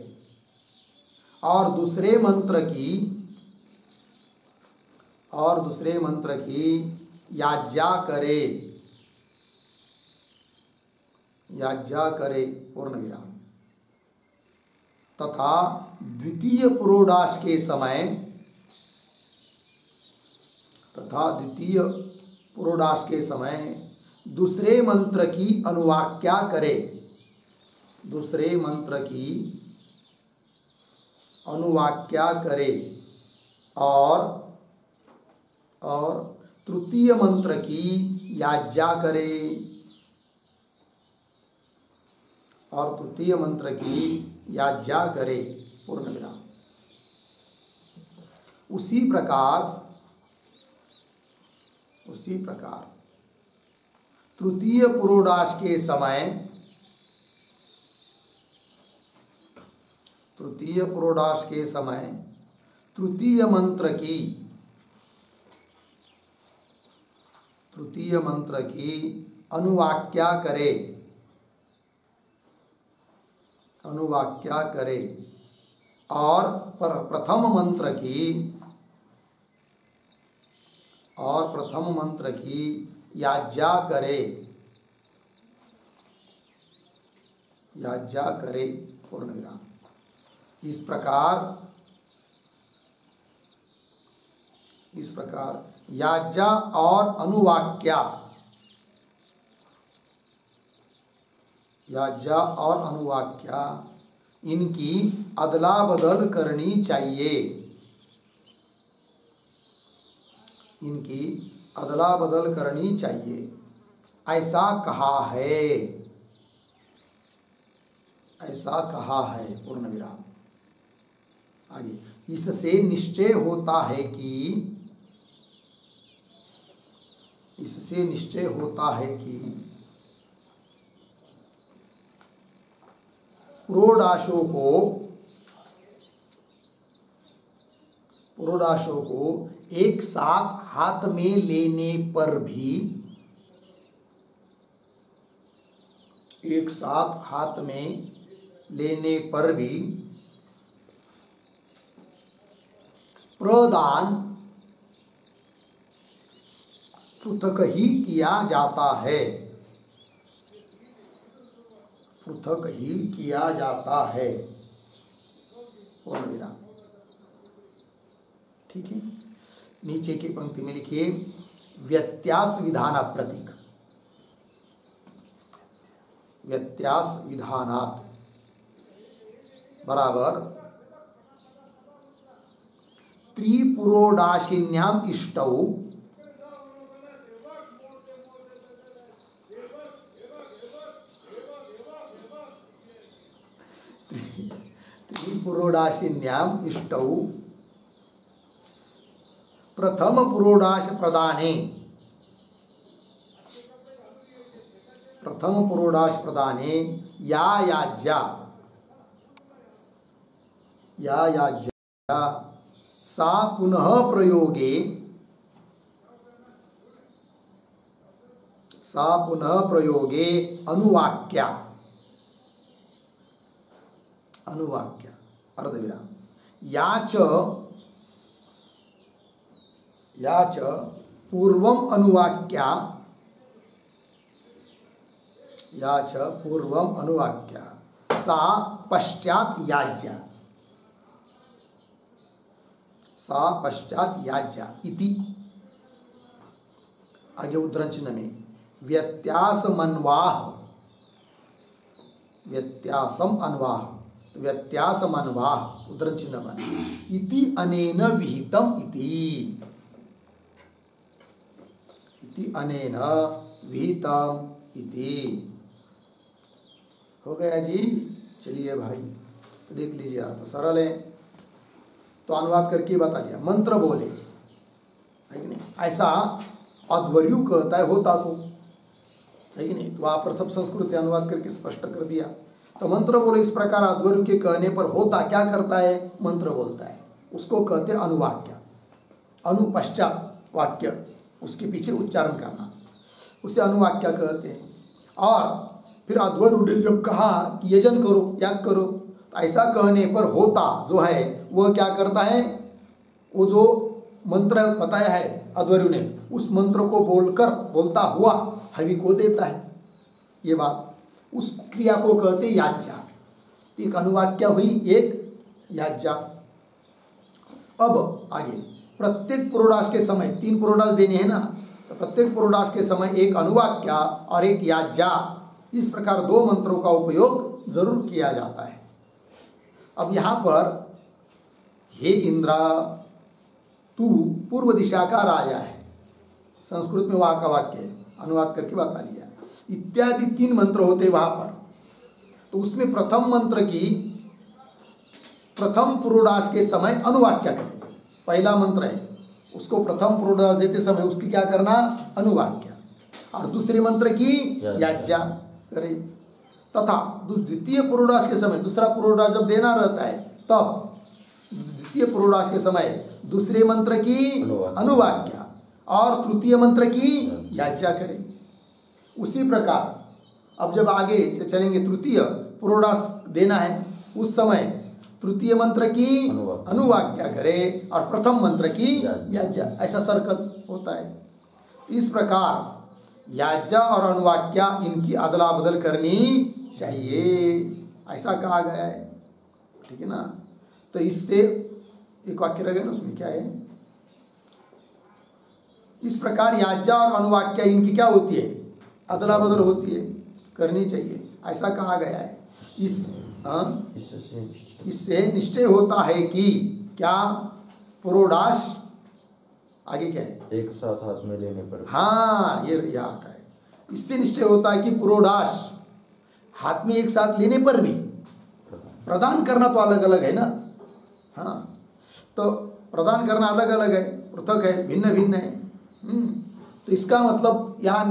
और दूसरे मंत्र की, और दूसरे मंत्र की याज्ञा करे, याज्ञा करे। पूर्ण विराम। तथा द्वितीय पुरोडाश के समय, तथा द्वितीय पुरोडाश के समय दूसरे मंत्र की अनुवाक्या करे, दूसरे मंत्र की अनुवाक्या करे, और तृतीय मंत्र की याज्ञा करे, और तृतीय मंत्र की याज्ञा करे। पूर्ण विराम। उसी प्रकार तृतीय पुरोडाश के समय, तृतीय पुरोडाश के समय तृतीय मंत्र की अनुवाक्या करे, अनुवाक्या करे और प्रथम मंत्र की याज्ञा करे, याज्ञा करे पूर्ण विराम। इस प्रकार याज्ञा और अनुवाक्या, याज्ञा और अनुवाक्या इनकी अदला बदल करनी चाहिए, इनकी अदला बदल करनी चाहिए, ऐसा कहा है, ऐसा कहा है पूर्ण विराम। आगे, इससे निश्चय होता है कि, इससे निश्चय होता है कि पुरोडाशों को एक साथ हाथ में लेने पर भी, एक साथ हाथ में लेने पर भी प्रदान पृथक ही किया जाता है, पृथक ही किया जाता है पूर्ण विराम। ठीक है, नीचे की पंक्ति में लिखिए व्यत्यास विधान प्रतीक, व्यत्यास विधानात् बराबर त्रिपुरोडाशिन्याम इष्टौ त्रिपुरोडाशिन्याम इष्टौ प्रथम पुरोडाश प्रदाने, प्रथम पुरोडाश प्रदाने या याज्ञा, या याज्ञा सा पुनः प्रयोगे, सा पुनः प्रयोगे अनुवाक्या, अनुवाक्या अर्धविराम याच, याच पूर्वम अनुवाक्या, याच पूर्वम अनुवाक्या सा पश्चात याज्ञा, सा पश्चात याज्ञा इति। आगे उद्धरण चिन्ह में व्यत्यासम अन्वाह, व्यत्यासम अन्वाह, व्यत्यासम अन्वाह उद्धरण चिन्ह बन इति अनेन विहितम इति, इति अनेन विहितम इति। हो गया जी। चलिए भाई तो देख लीजिए, अर्थ सरल है तो अनुवाद करके बता दिया। मंत्र बोले है कि नहीं, ऐसा अध्वर्यु कहता है होता को, है कि नहीं, तो वहाँ पर सब संस्कृत अनुवाद करके स्पष्ट कर दिया। तो मंत्र बोले इस प्रकार अध्वर्यु के कहने पर होता क्या करता है, मंत्र बोलता है, उसको कहते अनुवाक्य, अनुपश्चात वाक्य उसके पीछे उच्चारण करना, उसे अनुवाक्य कहते हैं। और फिर अध्वर्यु ने जब कहा कि यजन करो, याग करो, तो ऐसा कहने पर होता जो है वह क्या करता है, वो जो मंत्र बताया है अध्वर्यु ने उस मंत्र को बोलकर, बोलता हुआ हवि को देता है। ये बात उस क्रिया को कहते याज्ञा। एक अनुवाक्या हुई, एक याज्ञा। अब आगे प्रत्येक पुरोडाश के समय 3 पुरोडाश देने हैं ना, तो प्रत्येक पुरोडाश के समय एक अनुवाक्या और एक याज्ञा, इस प्रकार 2 मंत्रों का उपयोग जरूर किया जाता है। अब यहाँ पर हे इंद्रा तू पूर्व दिशा का राजा है, संस्कृत में वहाँ का वाक्य है, अनुवाद करके बता दिया। इत्यादि 3 मंत्र होते वहाँ पर, तो उसमें प्रथम मंत्र की प्रथम पुरोडाश के समय अनुवाक्या करें। पहला मंत्र है उसको प्रथम पुरोडाश देते समय उसकी क्या करना, अनुवाक्या। और दूसरे मंत्र की याज्ञा करे। तथा द्वितीय पुरोडाश के समय, दूसरा पुरोडाश जब देना रहता है तब द्वितीय पुरोडाश के समय दूसरे मंत्र की अनुवाक्या और तृतीय मंत्र की याज्ञा करे। उसी प्रकार अब जब आगे से चलेंगे, तृतीय पुरोडाश देना है उस समय तृतीय मंत्र की अनुवाक्या करे और प्रथम मंत्र की याज्ञा, ऐसा सर्कल होता है। इस प्रकार याज्ञा और अनुवाक्या इनकी अदला बदल करनी चाहिए, ऐसा कहा गया है। ठीक है ना। तो इससे एक वाक्य रह गया ना, उसमें क्या है, इस प्रकार याज्ञा और अनुवाक्या इनकी क्या होती है, अदला बदल होती है, करनी चाहिए, ऐसा कहा गया है। इससे निश्चय होता है कि क्या, पुरोडाश आगे क्या है,
एक साथ हाथ में लेने पर,
हाँ ये यहाँ का है। इससे निश्चय होता है कि पुरोडाश हाथ में एक साथ लेने पर भी प्रदान करना तो अलग अलग है ना। हाँ, तो प्रदान करना अलग अलग है, पृथक है, भिन्न भिन्न है। तो इसका मतलब यहाँ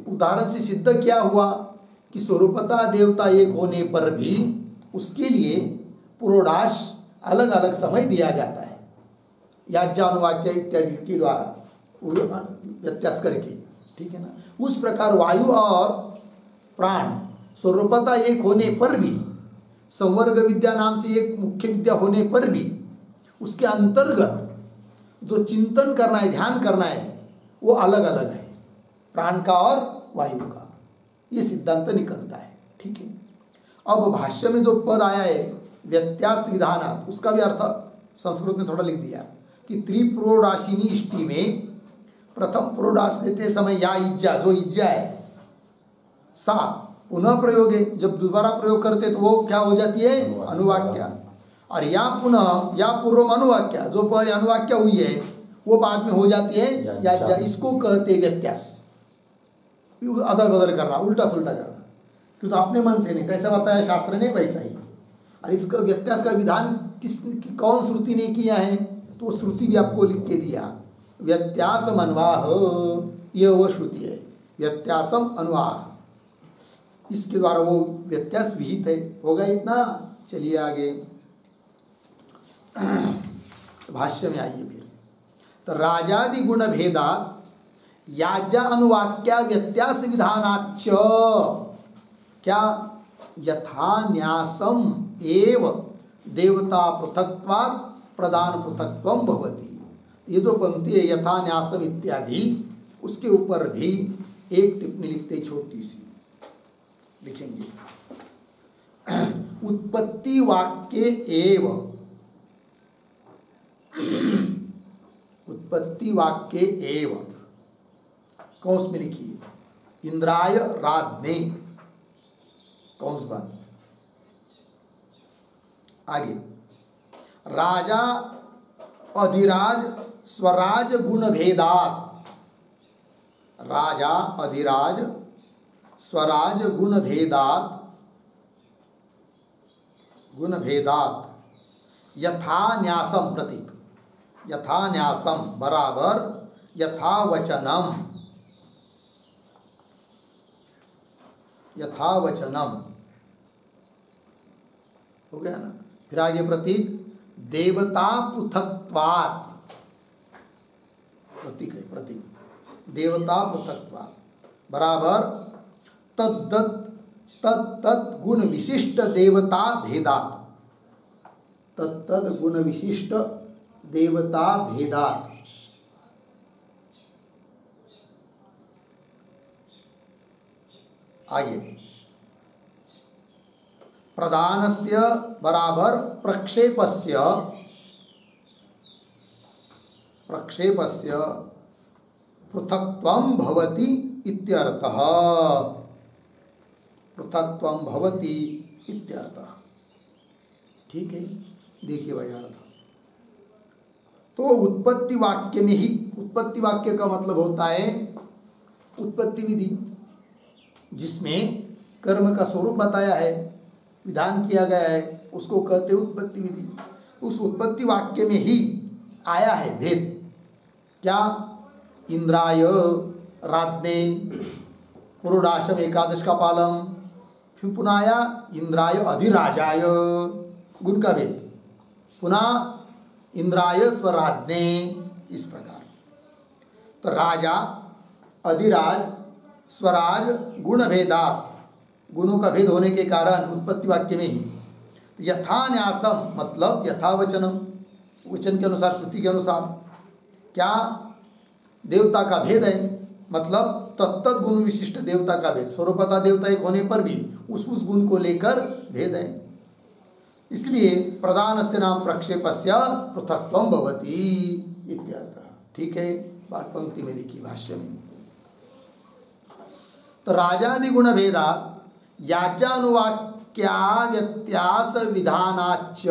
उदाहरण से सिद्ध क्या हुआ कि स्वरूपता देवता एक होने पर भी उसके लिए पुरोडाश अलग अलग समय दिया जाता है, याज्ञा अनुवाक्या इत्यादि के द्वारा व्यत्यास करके। ठीक है ना। उस प्रकार वायु और प्राण स्वरूपता एक होने पर भी, संवर्ग विद्या नाम से एक मुख्य विद्या होने पर भी, उसके अंतर्गत जो चिंतन करना है, ध्यान करना है, वो अलग अलग है, प्राण का और वायु का। ये सिद्धांत निकलता है। ठीक है। अब भाष्य में जो पद आया है व्यत्यास विधानात्, उसका भी अर्थ संस्कृत में थोड़ा लिख दिया कि त्रिपुरोडाशिनी इष्टि में प्रथम पुरोडाश देते समय या इज्जा, जो इज्जा है, सा पुनः प्रयोग है, जब दोबारा प्रयोग करते तो वो क्या हो जाती है, अनुवाक्या। और या पुनः, या पूर्व अनुवाक्या, जो पहले अनुवाक्या हुई है वो बाद में हो जाती है याज्ञा। इसको कहते व्यत्यास, अदल बदल करना, उल्टा सुल्टा करना, क्योंकि तो अपने मन से नहीं, कैसा बताया शास्त्र ने वैसा ही। और इसका व्यत्यास का विधान कौन श्रुति ने किया है, तो वो श्रुति भी आपको लिख के दिया, व्यत्यासम अनुवाह, ये वो श्रुति है, व्यत्यासम अनुवाह, इसके द्वारा वो व्यत्यास विहित है। होगा इतना। चलिए आगे भाष्य में आइए फिर। तो राजादि गुण भेदात् याज्ञा अनुवाक्या व्यत्यास विधानाच्च क्या यथा न्यासम एव देवता पृथक्त्वात् प्रदान पृथक्त्वं भवति। ये जो पंक्ति है यथा न्यासम इत्यादि, उसके ऊपर भी एक टिप्पणी लिखते, छोटी सी लिखेंगे, उत्पत्ति वाक्य एव, उत्पत्ति वाक्य एव, कौंस में लिखिए, इंद्राय राधने, कौंस बंद। आगे राजा अधिराज स्वराज गुण भेदात्, राजा अधिराज स्वराज गुण भेदात्, गुण भेदात् यथा न्यासम प्रतीक, यथा न्यासम बराबर यथा वचनम, यथा वचनम हो गया ना। फिर आगे प्रतीक देवता पृथक्त्वात्, प्रतीक है, प्रतीक देवता पृथक्त्वात् बराबर तद्दत् तत्तत् गुण विशिष्ट देवता भेदात्, तत्तद गुण विशिष्ट देवता भेदात्। आगे प्रदानस्य बराबर प्रक्षेपस्य, प्रक्षेपस्य पृथक्त्वं भवति इत्यर्थः, पृथक्त्वं भवति इत्यर्थः। ठीक है। देखिए भाई अर्थ, तो उत्पत्ति वाक्य में ही, उत्पत्ति वाक्य का मतलब होता है उत्पत्ति विधि, जिसमें कर्म का स्वरूप बताया है, विधान किया गया है, उसको कहते हैं उत्पत्ति विधि। उस उत्पत्ति वाक्य में ही आया है भेद। क्या? इंद्राय राधने पुरोडाशम एकादश का पालन। फिर पुनः आया इंद्राय अधिराजाय, गुण का भेद, पुनः इंद्राय स्वराज्ञे, इस प्रकार। तो राजा, अधिराज, स्वराज गुण भेदात, गुणों का भेद होने के कारण उत्पत्ति वाक्य में ही यथा न्यासम मतलब यथा वचनम, वचन के अनुसार, श्रुति के अनुसार। क्या देवता का भेद है, मतलब तत्त गुण विशिष्ट देवता का भेद, स्वरूपता देवता एक होने पर भी उस गुण को लेकर भेद है। इसलिए प्रधान से नाम प्रक्षेपस्य पृथक्त्वं भवति इत्यर्थ। ठीक है, बात पंक्ति में लिखी भाष्य में। तो राजादि गुण भेदा याज्ञानुवाक्या व्यत्यास विधानाच्च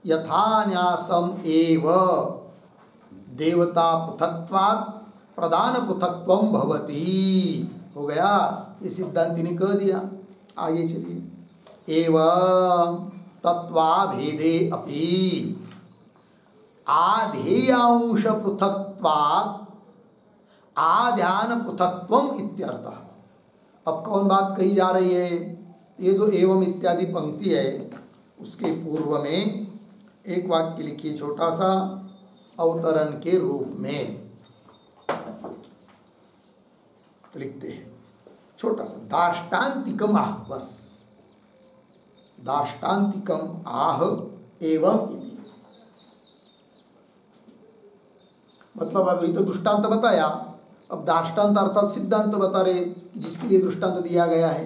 यथा न्यासम एव देवता पृथक्त्वात् प्रधान पृथक्त्वं भवति। हो गया, ये सिद्धांति ने कह दिया। आगे चलिए। एवं तत्वाभेदे अपि आधेयांश पृथक्त्वात् आध्यान पृथक्त्वम इत्यर्थः। अब कौन बात कही जा रही है? ये जो एवं इत्यादि पंक्ति है उसके पूर्व में एक वाक्य लिखिए छोटा सा अवतरण के रूप में। तो लिखते हैं छोटा सा, दाष्टान्तिकम आह, बस दाष्टान्तिकम आह एवं इति। मतलब अभी तो दृष्टांत बताया, अब दाष्टान्त अर्थात सिद्धांत बता रहे जिसके लिए दृष्टांत दिया गया है।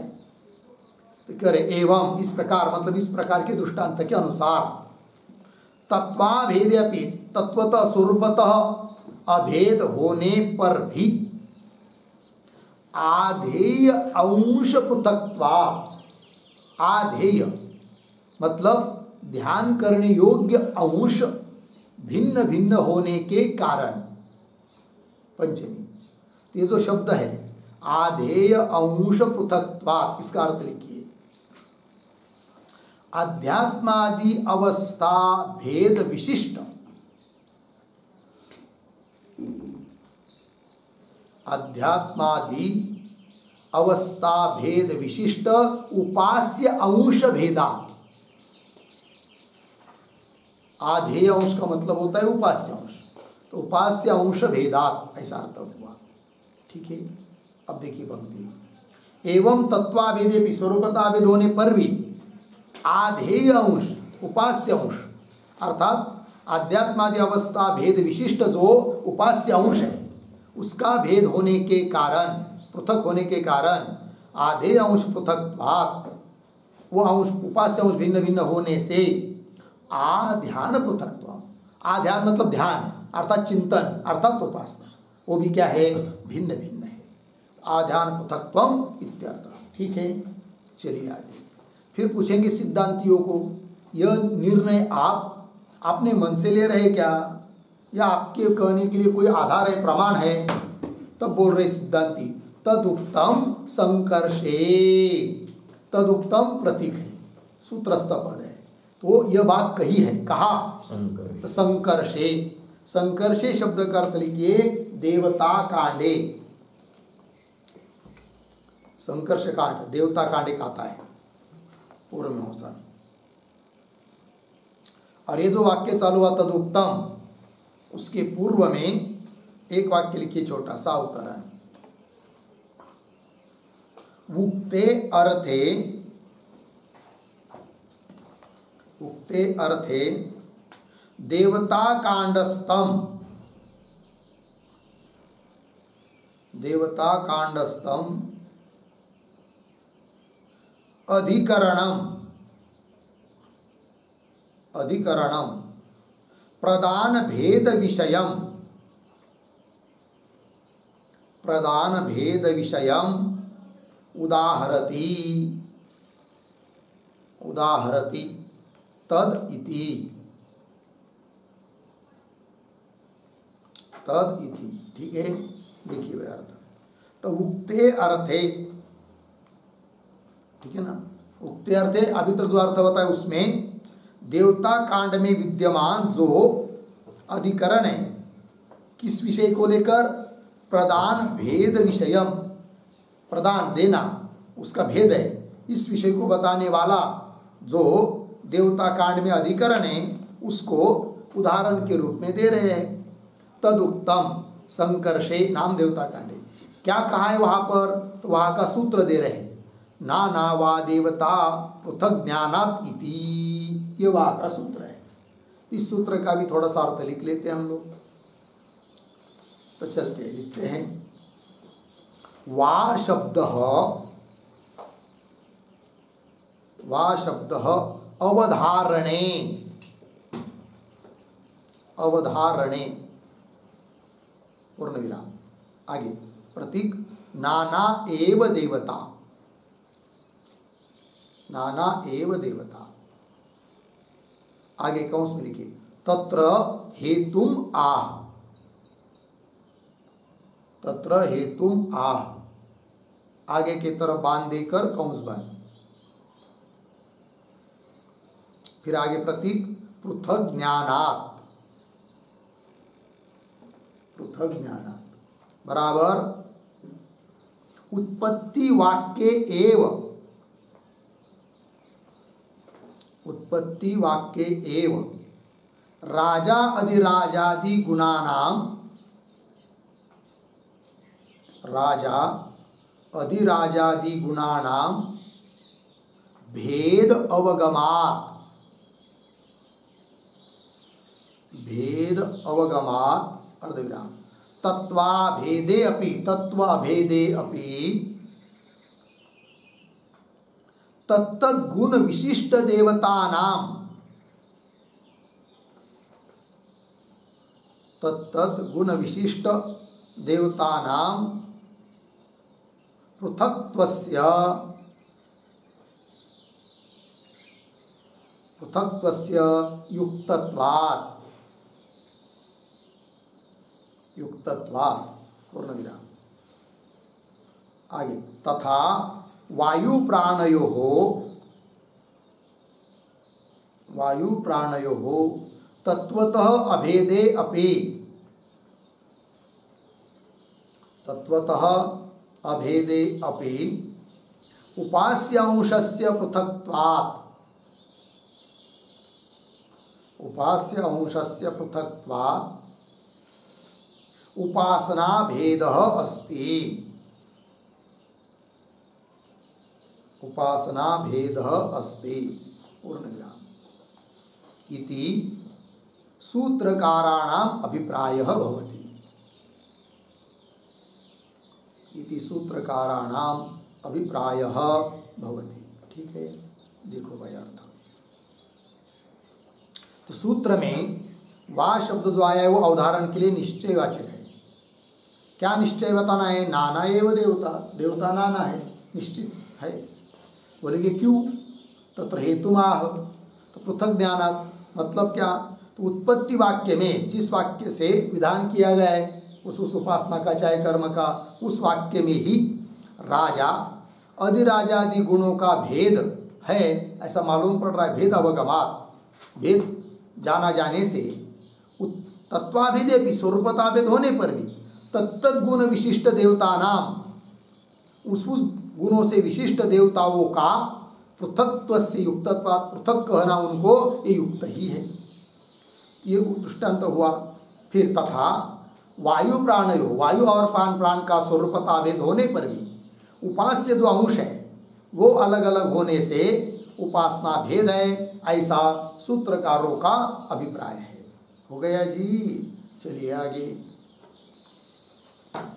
तो कह रहे एवं इस प्रकार, मतलब इस प्रकार के दृष्टांत के अनुसार तत्वाभेदे अपि, तत्वतः स्वरूपतः अभेद होने पर भी आधेय अंश पृथक्त्वा, आधेय मतलब ध्यान करने योग्य अंश भिन्न भिन्न होने के कारण, पंचमी, ये जो शब्द है आधेय अंश पृथक्त्वात्, इसका अर्थ लिखिए अध्यात्मादि अवस्था भेद विशिष्ट, अध्यात्मादि अवस्था भेद विशिष्ट उपास्य अंश भेदात्। आधेय अंश का मतलब होता है उपास्य अंश, तो उपास्य अंश भेदात् ऐसा अर्थ हुआ। ठीक है, अब देखिए पंक्ति, एवं तत्वाभेदे भी, स्वरूपता भेद होने पर भी आधेय अंश उपास्य अंश अर्थात आध्यात्मादि अवस्था भेद विशिष्ट जो उपास्य अंश है उसका भेद होने के कारण, पृथक होने के कारण आधेय अंश पृथक्त्वात्, वो अंश उपास्य अंश भिन्न भिन्न होने से आध्यान पृथक्त्व, आध्यान मतलब ध्यान अर्थात चिंतन अर्थात उपासना, वो भी क्या है, भिन्न भिन्न है, आध्यान पृथक्त्वम इत्यर्थ। ठीक है, चलिए आगे। फिर पूछेंगे सिद्धांतियों को, यह निर्णय आप अपने मन से ले रहे क्या, या आपके कहने के लिए कोई आधार है, प्रमाण है? तब बोल रहे सिद्धांति, तदुक्तम संकर्षे, तदुक्तम प्रतीक है, सूत्रस्थ पद है, तो यह बात कही है, कहा संकर्षे। संकर्षे शब्द का अर्थ लिखिए देवता कांडे, संकर्ष कांड देवता कांडे कहता है पूर्व में होसा। और ये जो वाक्य चालू हुआ तदुक्तम, उसके पूर्व में एक वाक्य लिखिए छोटा सा अवतरण, उक्ते अर्थे, उक्ते अर्थे देवता कांडस्थम, देवता कांडस्थम अधिकरणम, अधिकरणम प्रधान भेद विषयम, प्रधान भेद विषयम उदाहरति, उदाहरति तद इति, तद इति। ठीक है, देखिए वह अर्थ, तो उक्ते अर्थे, ठीक है ना, उक्ते अर्थे अभी तक जो अर्थ बताया उसमें देवता कांड में विद्यमान जो अधिकरण है, किस विषय को लेकर, प्रधान भेद विषयम, प्रदान देना उसका भेद है, इस विषय को बताने वाला जो देवता कांड में अधिकरण है उसको उदाहरण के रूप में दे रहे हैं। तदुक्तम संकर्षे नाम देवता कांड है। क्या कहा है वहाँ पर, तो वहाँ का सूत्र दे रहे हैं, नाना वा देवता पृथक ज्ञानात् इति, ये वहाँ का सूत्र है। इस सूत्र का भी थोड़ा सा अर्थ लिख लेते हैं हम लोग। तो चलते हैं, लिखते हैं, वा शब्द अवधारणे, अवधारणे पूर्ण विराम, आगे प्रतीक नाना एव देवता, नाना एव देवता, आगे कंस में लिखिए तत्र हेतुम आह, तत्र हेतुम आह, आगे की तरफ बांध देकर कंस बंद, फिर आगे प्रतीक पृथक ज्ञानात्, पृथक ज्ञानात् बराबर उत्पत्ति वाक्य एव, उत्पत्ति वाक्य एव राजा अधिराजादि गुणानां, राजा अधिराजादि गुणानां भेद अवगमात्, भेद अवगमात् अर्धविराम तत्वाभेदे अपि, तत्वाभेदे अपि तत्तद्गुण विशिष्ट देवतानां, तत्तद्गुण विशिष्ट देवतानां पृथक्त्वस्य, पृथक्त्वस्य युक्तत्वात्, युक्तत्वात् पूर्ण विराम, आगे तथा वायु प्राणयोः, वायु प्राणयोः तत्वतः अभेदे अपि, तत्वतः अभेदे अपि उपास्य अंशस्य पृथक्त्वात्, उपास्य अंशस्य पृथक्त्वात् उपासना भेदः अस्ति, उपासना भेदः अस्ति पूर्ण विराम इति सूत्रकाराणाम् अभिप्रायः भवति, इति सूत्रकाराणाम् अभिप्रायः भवति। ठीक है, देखो भाई अर्थ। तो सूत्र में वा शब्द जो आया है वो अवधारण के लिए निश्चयवाचक है। क्या निश्चय बताना है, नाना एव देवता, देवता नाना है, निश्चित है। बोलेंगे क्यों, तत्र हेतुमाह, तो पृथक ज्ञानात् मतलब क्या, तो उत्पत्ति वाक्य में जिस वाक्य से विधान किया गया है उस उपासना का चाहे कर्म का, उस वाक्य में ही राजा अधिराजादि गुणों का भेद है ऐसा मालूम पड़ रहा है। भेद अवगमात्, भेद जाना जाने से, तत्वाभेदे भी स्वरूपता भेद होने पर भी तत्तद गुण विशिष्ट देवता नाम, उस गुणों से विशिष्ट देवताओं का पृथक्त्व से युक्तत्व, पृथक कहना उनको ये युक्त ही है। ये दृष्टांत हुआ। फिर तथा वायु प्राणयो, वायु और प्राण का स्वरूपता भेद होने पर भी उपास्य जो अंश है वो अलग अलग होने से उपासना भेद है, ऐसा सूत्रकारों का अभिप्राय है। हो गया जी, चलिए आगे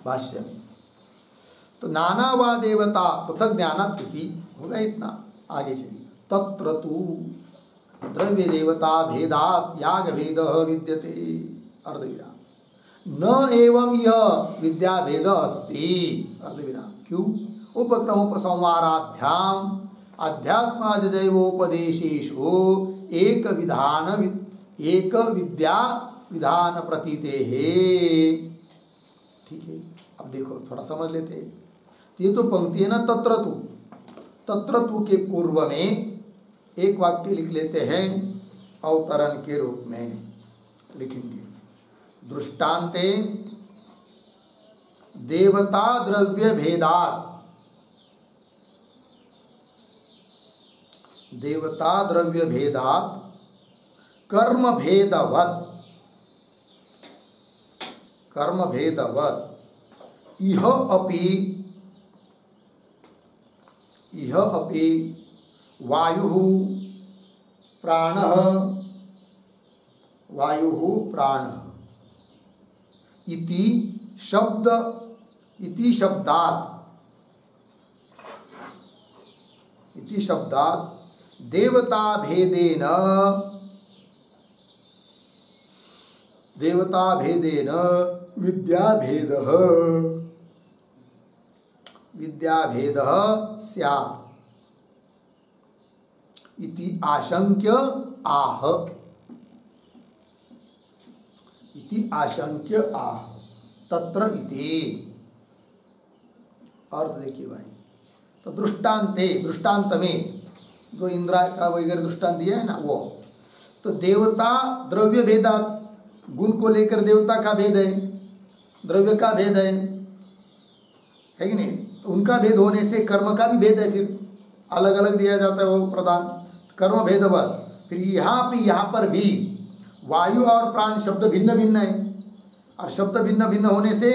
भाष्य में। तो नाना वा देवता पृथक ज्ञानात् इति हो गया इतना। आगे चलिए, तत्र तु द्रव्य देवता भेदात् याग भेद विद्यते अर्धविराम, न एवं यह विद्या भेद अस्ति अर्धविराम। क्यों, उपक्रम उपसंहाराभ्याम अध्यात्मादिदैवोपदेशेषु एक विद्या विधान प्रतीते है। ठीक है, अब देखो थोड़ा समझ लेते हैं। ये तो पंक्ति है ना, तत्र तु, तत्र तु के पूर्व में एक वाक्य लिख लेते हैं, अवतरण के रूप में लिखेंगे। दृष्टान्ते देवता द्रव्य भेदात्, देवता द्रव्य भेदात कर्म भेदवत इह अपि वायुः प्राणः इति शब्दात् देवता भेदेन विद्याभेदः स्यात् इति आशंक्य आह तत्र इति। अर्थ देखिए भाई, तो दृष्टांत में जो इंद्रा का वगैरह दृष्टांत दिया है ना, वो तो देवता द्रव्य भेदात, गुण को लेकर देवता का भेद है, द्रव्य का भेद है कि नहीं? तो उनका भेद होने से कर्म का भी भेद है, फिर अलग अलग दिया जाता है वो प्रधान, कर्म भेदवत। फिर यहाँ पर भी वायु और प्राण शब्द भिन्न भिन्न है, और शब्द भिन्न भिन्न होने से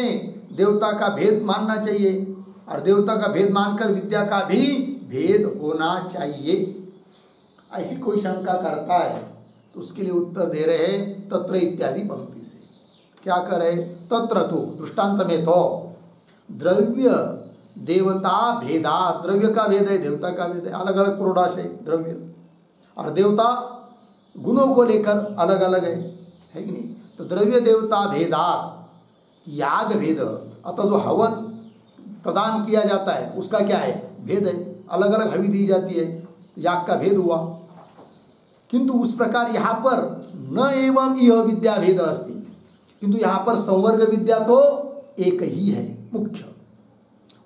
देवता का भेद मानना चाहिए, और देवता का भेद मानकर विद्या का भी भेद होना चाहिए। ऐसी कोई शंका करता है तो उसके लिए उत्तर दे रहे हैं तत्र इत्यादि पंक्ति से। क्या करे? तत्र तो दृष्टांत में तो द्रव्य देवता भेदा, द्रव्य का भेद है, देवता का भेद है, अलग अलग प्रोडास है द्रव्य, और देवता गुणों को लेकर अलग अलग है कि नहीं? तो द्रव्य देवता भेदा याग भेद, अतः जो हवन प्रदान किया जाता है उसका क्या है? भेद है, अलग अलग हवि दी जाती है, याग का भेद हुआ। किंतु उस प्रकार यहाँ पर न एवं यह विद्या भेद अस्ति, किंतु यहाँ पर संवर्ग विद्या तो एक ही है मुख्य,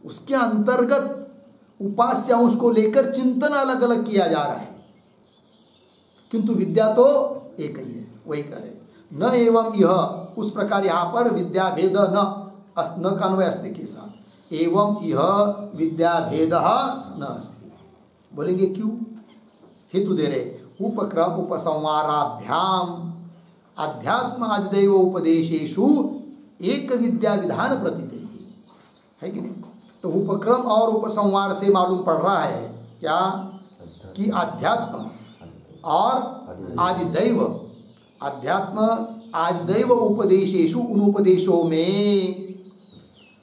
उसके अंतर्गत उपास्य अंश को लेकर चिंतन अलग अलग किया जा रहा है, किंतु विद्या तो एक ही है। वही करे न एवं यह, उस प्रकार यहाँ पर विद्या भेद न कान्वय अस्ति के साथ एवं यह विद्या भेद न अस्ति। बोलेंगे क्यों? हेतु दे रहे, उपक्रम उपसंहाराभ्याम अध्यात्म आदिदैव उपदेशेषु एक विद्या विधान प्रतीतेहि, है कि नहीं? तो उपक्रम और उपसंहार से मालूम पड़ रहा है क्या कि अध्यात्म और आदिदैव, अध्यात्म आदिदैव उपदेशेषु, उन उपदेशों में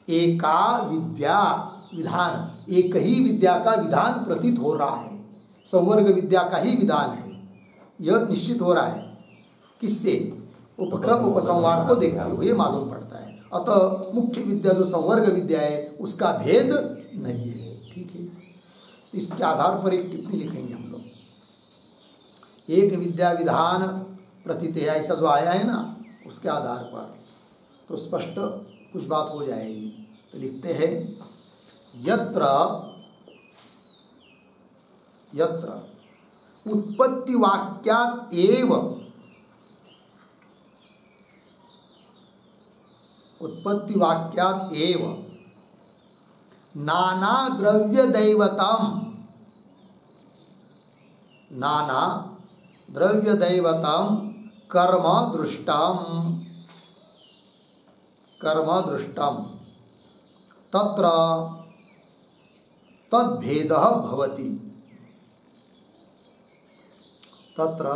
एका विद्या विधान, एक ही विद्या का विधान प्रतीत हो रहा है, संवर्ग विद्या का ही विधान है, यह निश्चित हो रहा है। किससे? उपक्रम उपसंहार को देखते हुए मालूम पड़ता है। अतः मुख्य विद्या जो संवर्ग विद्या है उसका भेद नहीं है। ठीक है, इसके आधार पर एक टिप्पणी लिखेंगे हम लोग। एक विद्या विधान प्रतीत है ऐसा जो आया है ना, उसके आधार पर तो स्पष्ट कुछ बात हो जाएगी। तो लिखते हैं यत्र उत्पत्ति वाक्यात एव, उत्पत्ति वाक्यात एव नाना द्रव्य दैवतम, नाना द्रव्य दैवतम कर्म दृष्टम तत्र तद्भेदः भवति, तत्र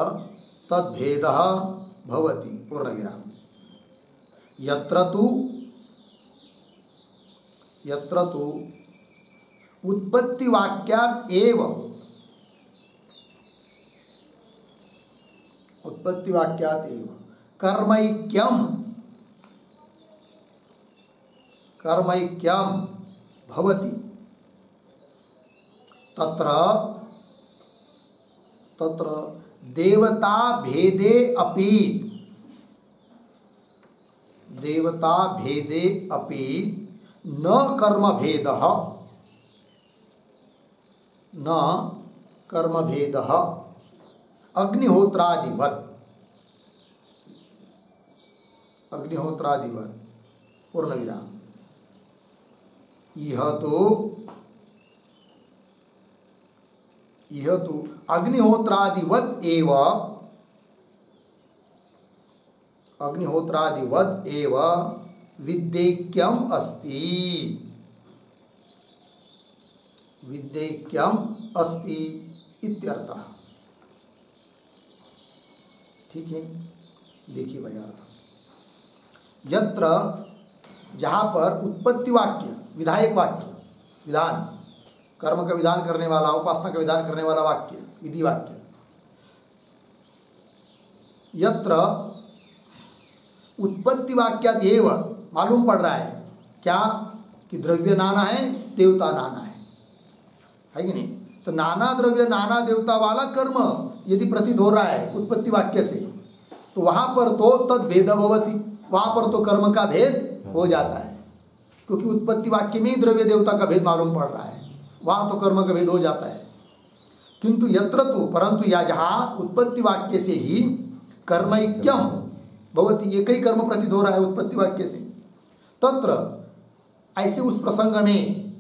तद्भेदः भवति पूर्णविराम। यत्र तु उत्पत्ति वाक्यात् एव, उत्पत्ति वाक्यात् एव कर्मैक्यम भवति, तत्र देवता भेदे अपि न कर्म भेदः अग्निहोत्रादिवत् पूर्णविराम। यह तो अग्निहोत्रादिवत एव विद्येक्यम अस्ति इत्यर्थः। ठीक है, देखिए भाई अर्थ, यत्र जहाँ पर उत्पत्ति वाक्य, विधायक वाक्य, विधान, कर्म का विधान करने वाला, उपासना का विधान करने वाला वाक्य, विधि वाक्य, यत्र उत्पत्ति वाक्यात एव मालूम पड़ रहा है क्या कि द्रव्य नाना है, देवता नाना है कि नहीं? तो नाना द्रव्य नाना देवता वाला कर्म यदि प्रतीत हो रहा है उत्पत्ति वाक्य से, तो वहां पर तो तद भेद भवति, वहां पर तो कर्म का भेद हो जाता है, क्योंकि उत्पत्ति वाक्य में ही द्रव्य देवता का भेद मालूम पड़ रहा है, वहां तो कर्म का भेद हो जाता है। किंतु यत्र तो, परंतु या जहां उत्पत्ति वाक्य से ही कर्मैक्यम भवति, एक ही कर्म प्रतीत हो रहा है उत्पत्ति वाक्य से, तत्र ऐसे उस प्रसंग में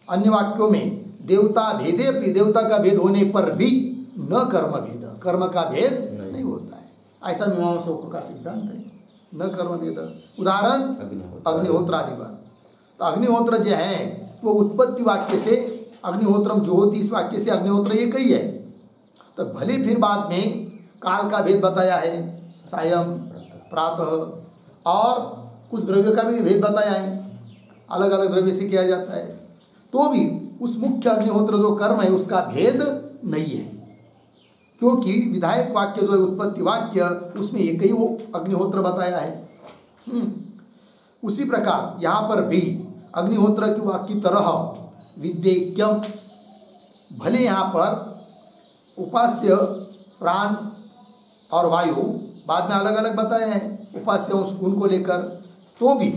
अन्य वाक्यों में देवता भेदे भी, देवता का भेद होने पर भी न कर्म भेद, कर्म का भेद नहीं होता है, ऐसा मीमांसकों का सिद्धांत है, न कर्म भेद। उदाहरण अग्निहोत्रादिवत, तो अग्निहोत्र जो है वो उत्पत्ति वाक्य से अग्निहोत्रम ज्योति, इस वाक्य से अग्निहोत्र एक ही है, तो भले फिर बाद में काल का भेद बताया है, सायं प्रातः, और कुछ द्रव्य का भी भेद बताया है, अलग अलग द्रव्य से किया जाता है, तो भी उस मुख्य अग्निहोत्र जो कर्म है उसका भेद नहीं है, क्योंकि विधायक वाक्य जो है उत्पत्ति वाक्य, उसमें एक ही वो अग्निहोत्र बताया है। उसी प्रकार यहाँ पर भी अग्निहोत्र की तरह विद्येक्यम, भले यहाँ पर उपास्य प्राण और वायु बाद में अलग अलग बताए हैं उपास्य उनको लेकर, तो भी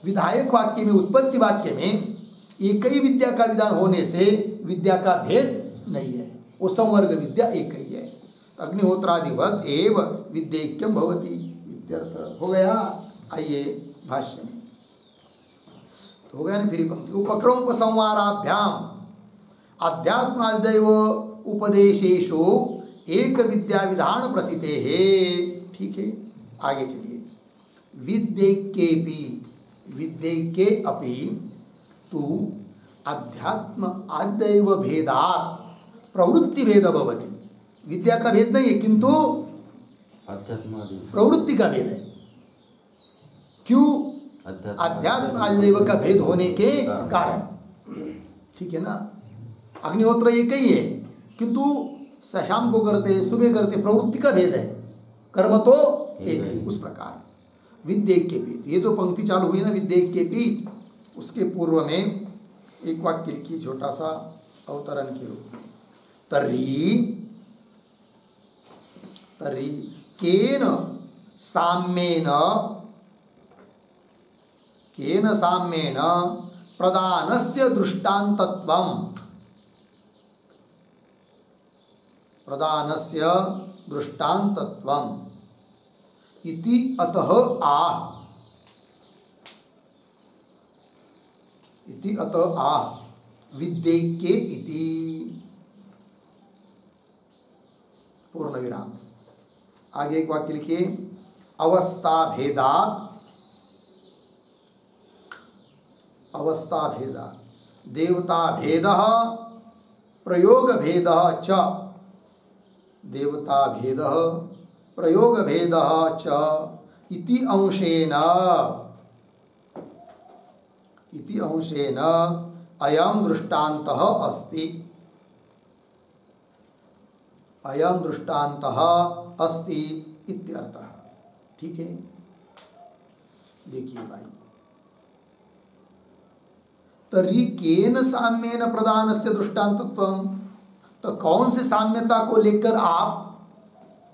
विधायक वाक्य में, उत्पत्ति वाक्य में एक ही विद्या का विधान होने से विद्या का भेद नहीं है, वो संवर्ग विद्या एक ही है। अग्निहोत्रादिवत एव विद्येक्यम भवति इत्यर्थ हो गया। आइए भाष्य में, हो गया ना फिर पंक्ति, उपक्रमोपसंहाराभ्याम अध्यात्मादिदैव उपदेशेषु एक विद्या विधान प्रतीते है। ठीक है, आगे चलिए। विद्येके अपि तु अध्यात्म आद्यैव भेदात् प्रवृत्ति भेद भवति। विद्या का भेद नहीं है, किंतु प्रवृत्ति का भेद है। क्यों? अध्यात्म आदिदेव का भेद होने के कारण। ठीक है ना, अग्निहोत्र एक ही है, किंतु शाम को करते, सुबह करते, प्रवृत्ति का भेद है, कर्म तो एक है। उस प्रकार विद्येके भी, ये जो पंक्ति चालू हुई ना विद्येके भी, उसके पूर्व में एक वाक्य लिखिए छोटा सा अवतरण के रूप में, तर्हि केन साम्येन प्रदानस्य दृष्टान्तत्वम् इति अतः आह विद्येके इति पूर्ण विराम। आगे एक वाक्य लिखिए, अवस्था भेदात देवता भेदः प्रयोग भेदः च, देवता भेदः प्रयोग भेदः च इति अंशेन अयं दृष्टान्तः अस्ति। अयं दृष्टान्तः अस्ति इत्यर्थः। ठीक है, देखिए भाई, तर्हि केन साम्येन प्रदानस्य दृष्टान्तत्वम्, तो कौन से साम्यता को लेकर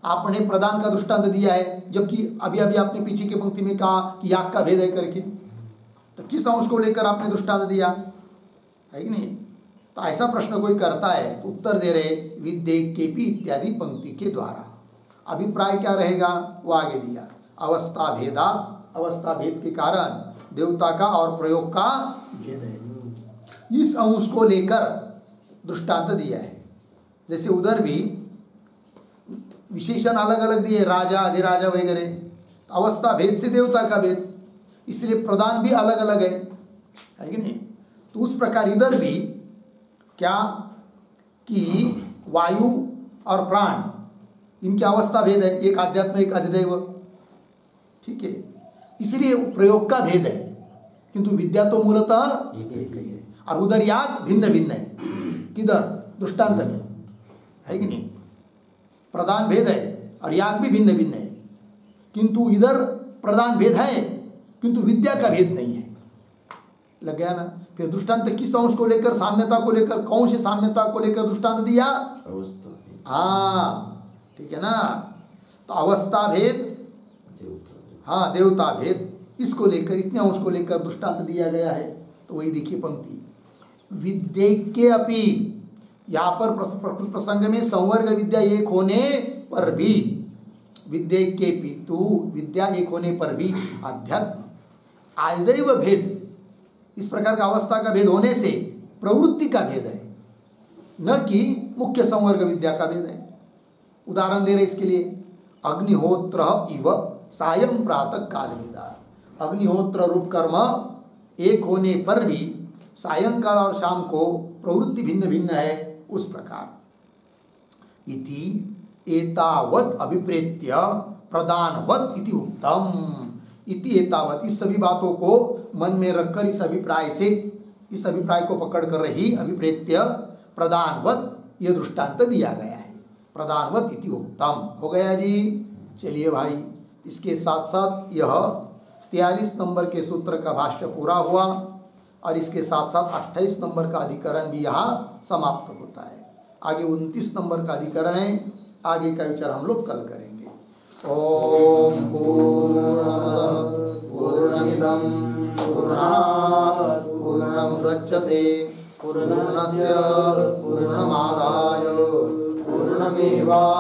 आपने प्रदान का दृष्टांत दिया है, जबकि अभी अभी आपने पीछे की पंक्ति में कहा कि याग का भेद है करके, तो किस अंश को लेकर आपने दृष्टांत दिया है कि नहीं? तो ऐसा प्रश्न कोई करता है तो उत्तर दे रहे विद्येकेपि इत्यादि पंक्ति के द्वारा। अभिप्राय क्या रहेगा वो आगे दिया, अवस्था भेद के कारण देवता का और प्रयोग का भेद है, इस अंश को लेकर दृष्टांत दिया है। जैसे उधर भी विशेषण अलग अलग दिए, राजा, अधिराजा वगैरह, अवस्था भेद से देवता का भेद, इसलिए प्रदान भी अलग अलग है कि नहीं। तो उस प्रकार इधर भी क्या कि वायु और प्राण इनकी अवस्था भेद है, एक आध्यात्म एक अधिदैव, ठीक है, इसलिए प्रयोग का भेद है, किंतु विद्या तो मूलतः एक ही है। और उधर याग भिन्न भिन्न है, किधर दृष्टांत में, है कि नहीं, प्रदान भेद है और याग भी भिन्न भिन्न है, किंतु इधर प्रदान भेद है किंतु विद्या का भेद नहीं है। लग गया ना। फिर दृष्टांत किस अंश को लेकर, साम्यता को लेकर, कौन सी साम्यता को लेकर दृष्टांत दिया? हाँ, ठीक है ना। तो अवस्था भेद, हाँ, देवता भेद, इसको लेकर, इतने अंश को लेकर दृष्टांत दिया गया है। तो वही देखिए पंक्ति, विद्यैक्ये अपि, यहाँ पर प्रकृत प्रसंग में संवर्ग विद्या एक होने पर भी, विद्यैक्येपि तु, विद्या एक होने पर भी अध्यात्म आदिदैव भेद, इस प्रकार का अवस्था का भेद होने से प्रवृत्ति का भेद है, न कि मुख्य संवर्ग विद्या का भेद है। उदाहरण दे रहे इसके लिए, अग्निहोत्र इव सायं प्रातः काल वेदा, अग्निहोत्र रूप कर्म एक होने पर भी सायंकाल और शाम को प्रवृत्ति भिन्न भिन्न है, उस प्रकार इति एतावत् अभिप्रेत्य प्रदानवत् इति उत्तम। इति एतावत्, इस सभी बातों को मन में रखकर, इस अभिप्राय से, इस अभिप्राय को पकड़ कर ही अभिप्रेत्य प्रदानवत् यह दृष्टांत दिया गया है। प्रदानवत् इति उत्तम हो गया जी। चलिए भाई, इसके साथ साथ यह 43 नंबर के सूत्र का भाष्य पूरा हुआ और इसके साथ साथ 28 नंबर का अधिकरण भी यहाँ समाप्त होता है। आगे 29 नंबर का अधिकरण है, आगे का विचार हम लोग कल करेंगे। ओम पूर्णमदः पूर्णमिदं पूर्णात् पूर्णमुदच्यते पूर्णस्य पूर्णमादाय पूर्णमेवावशिष्यते।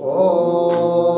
ओम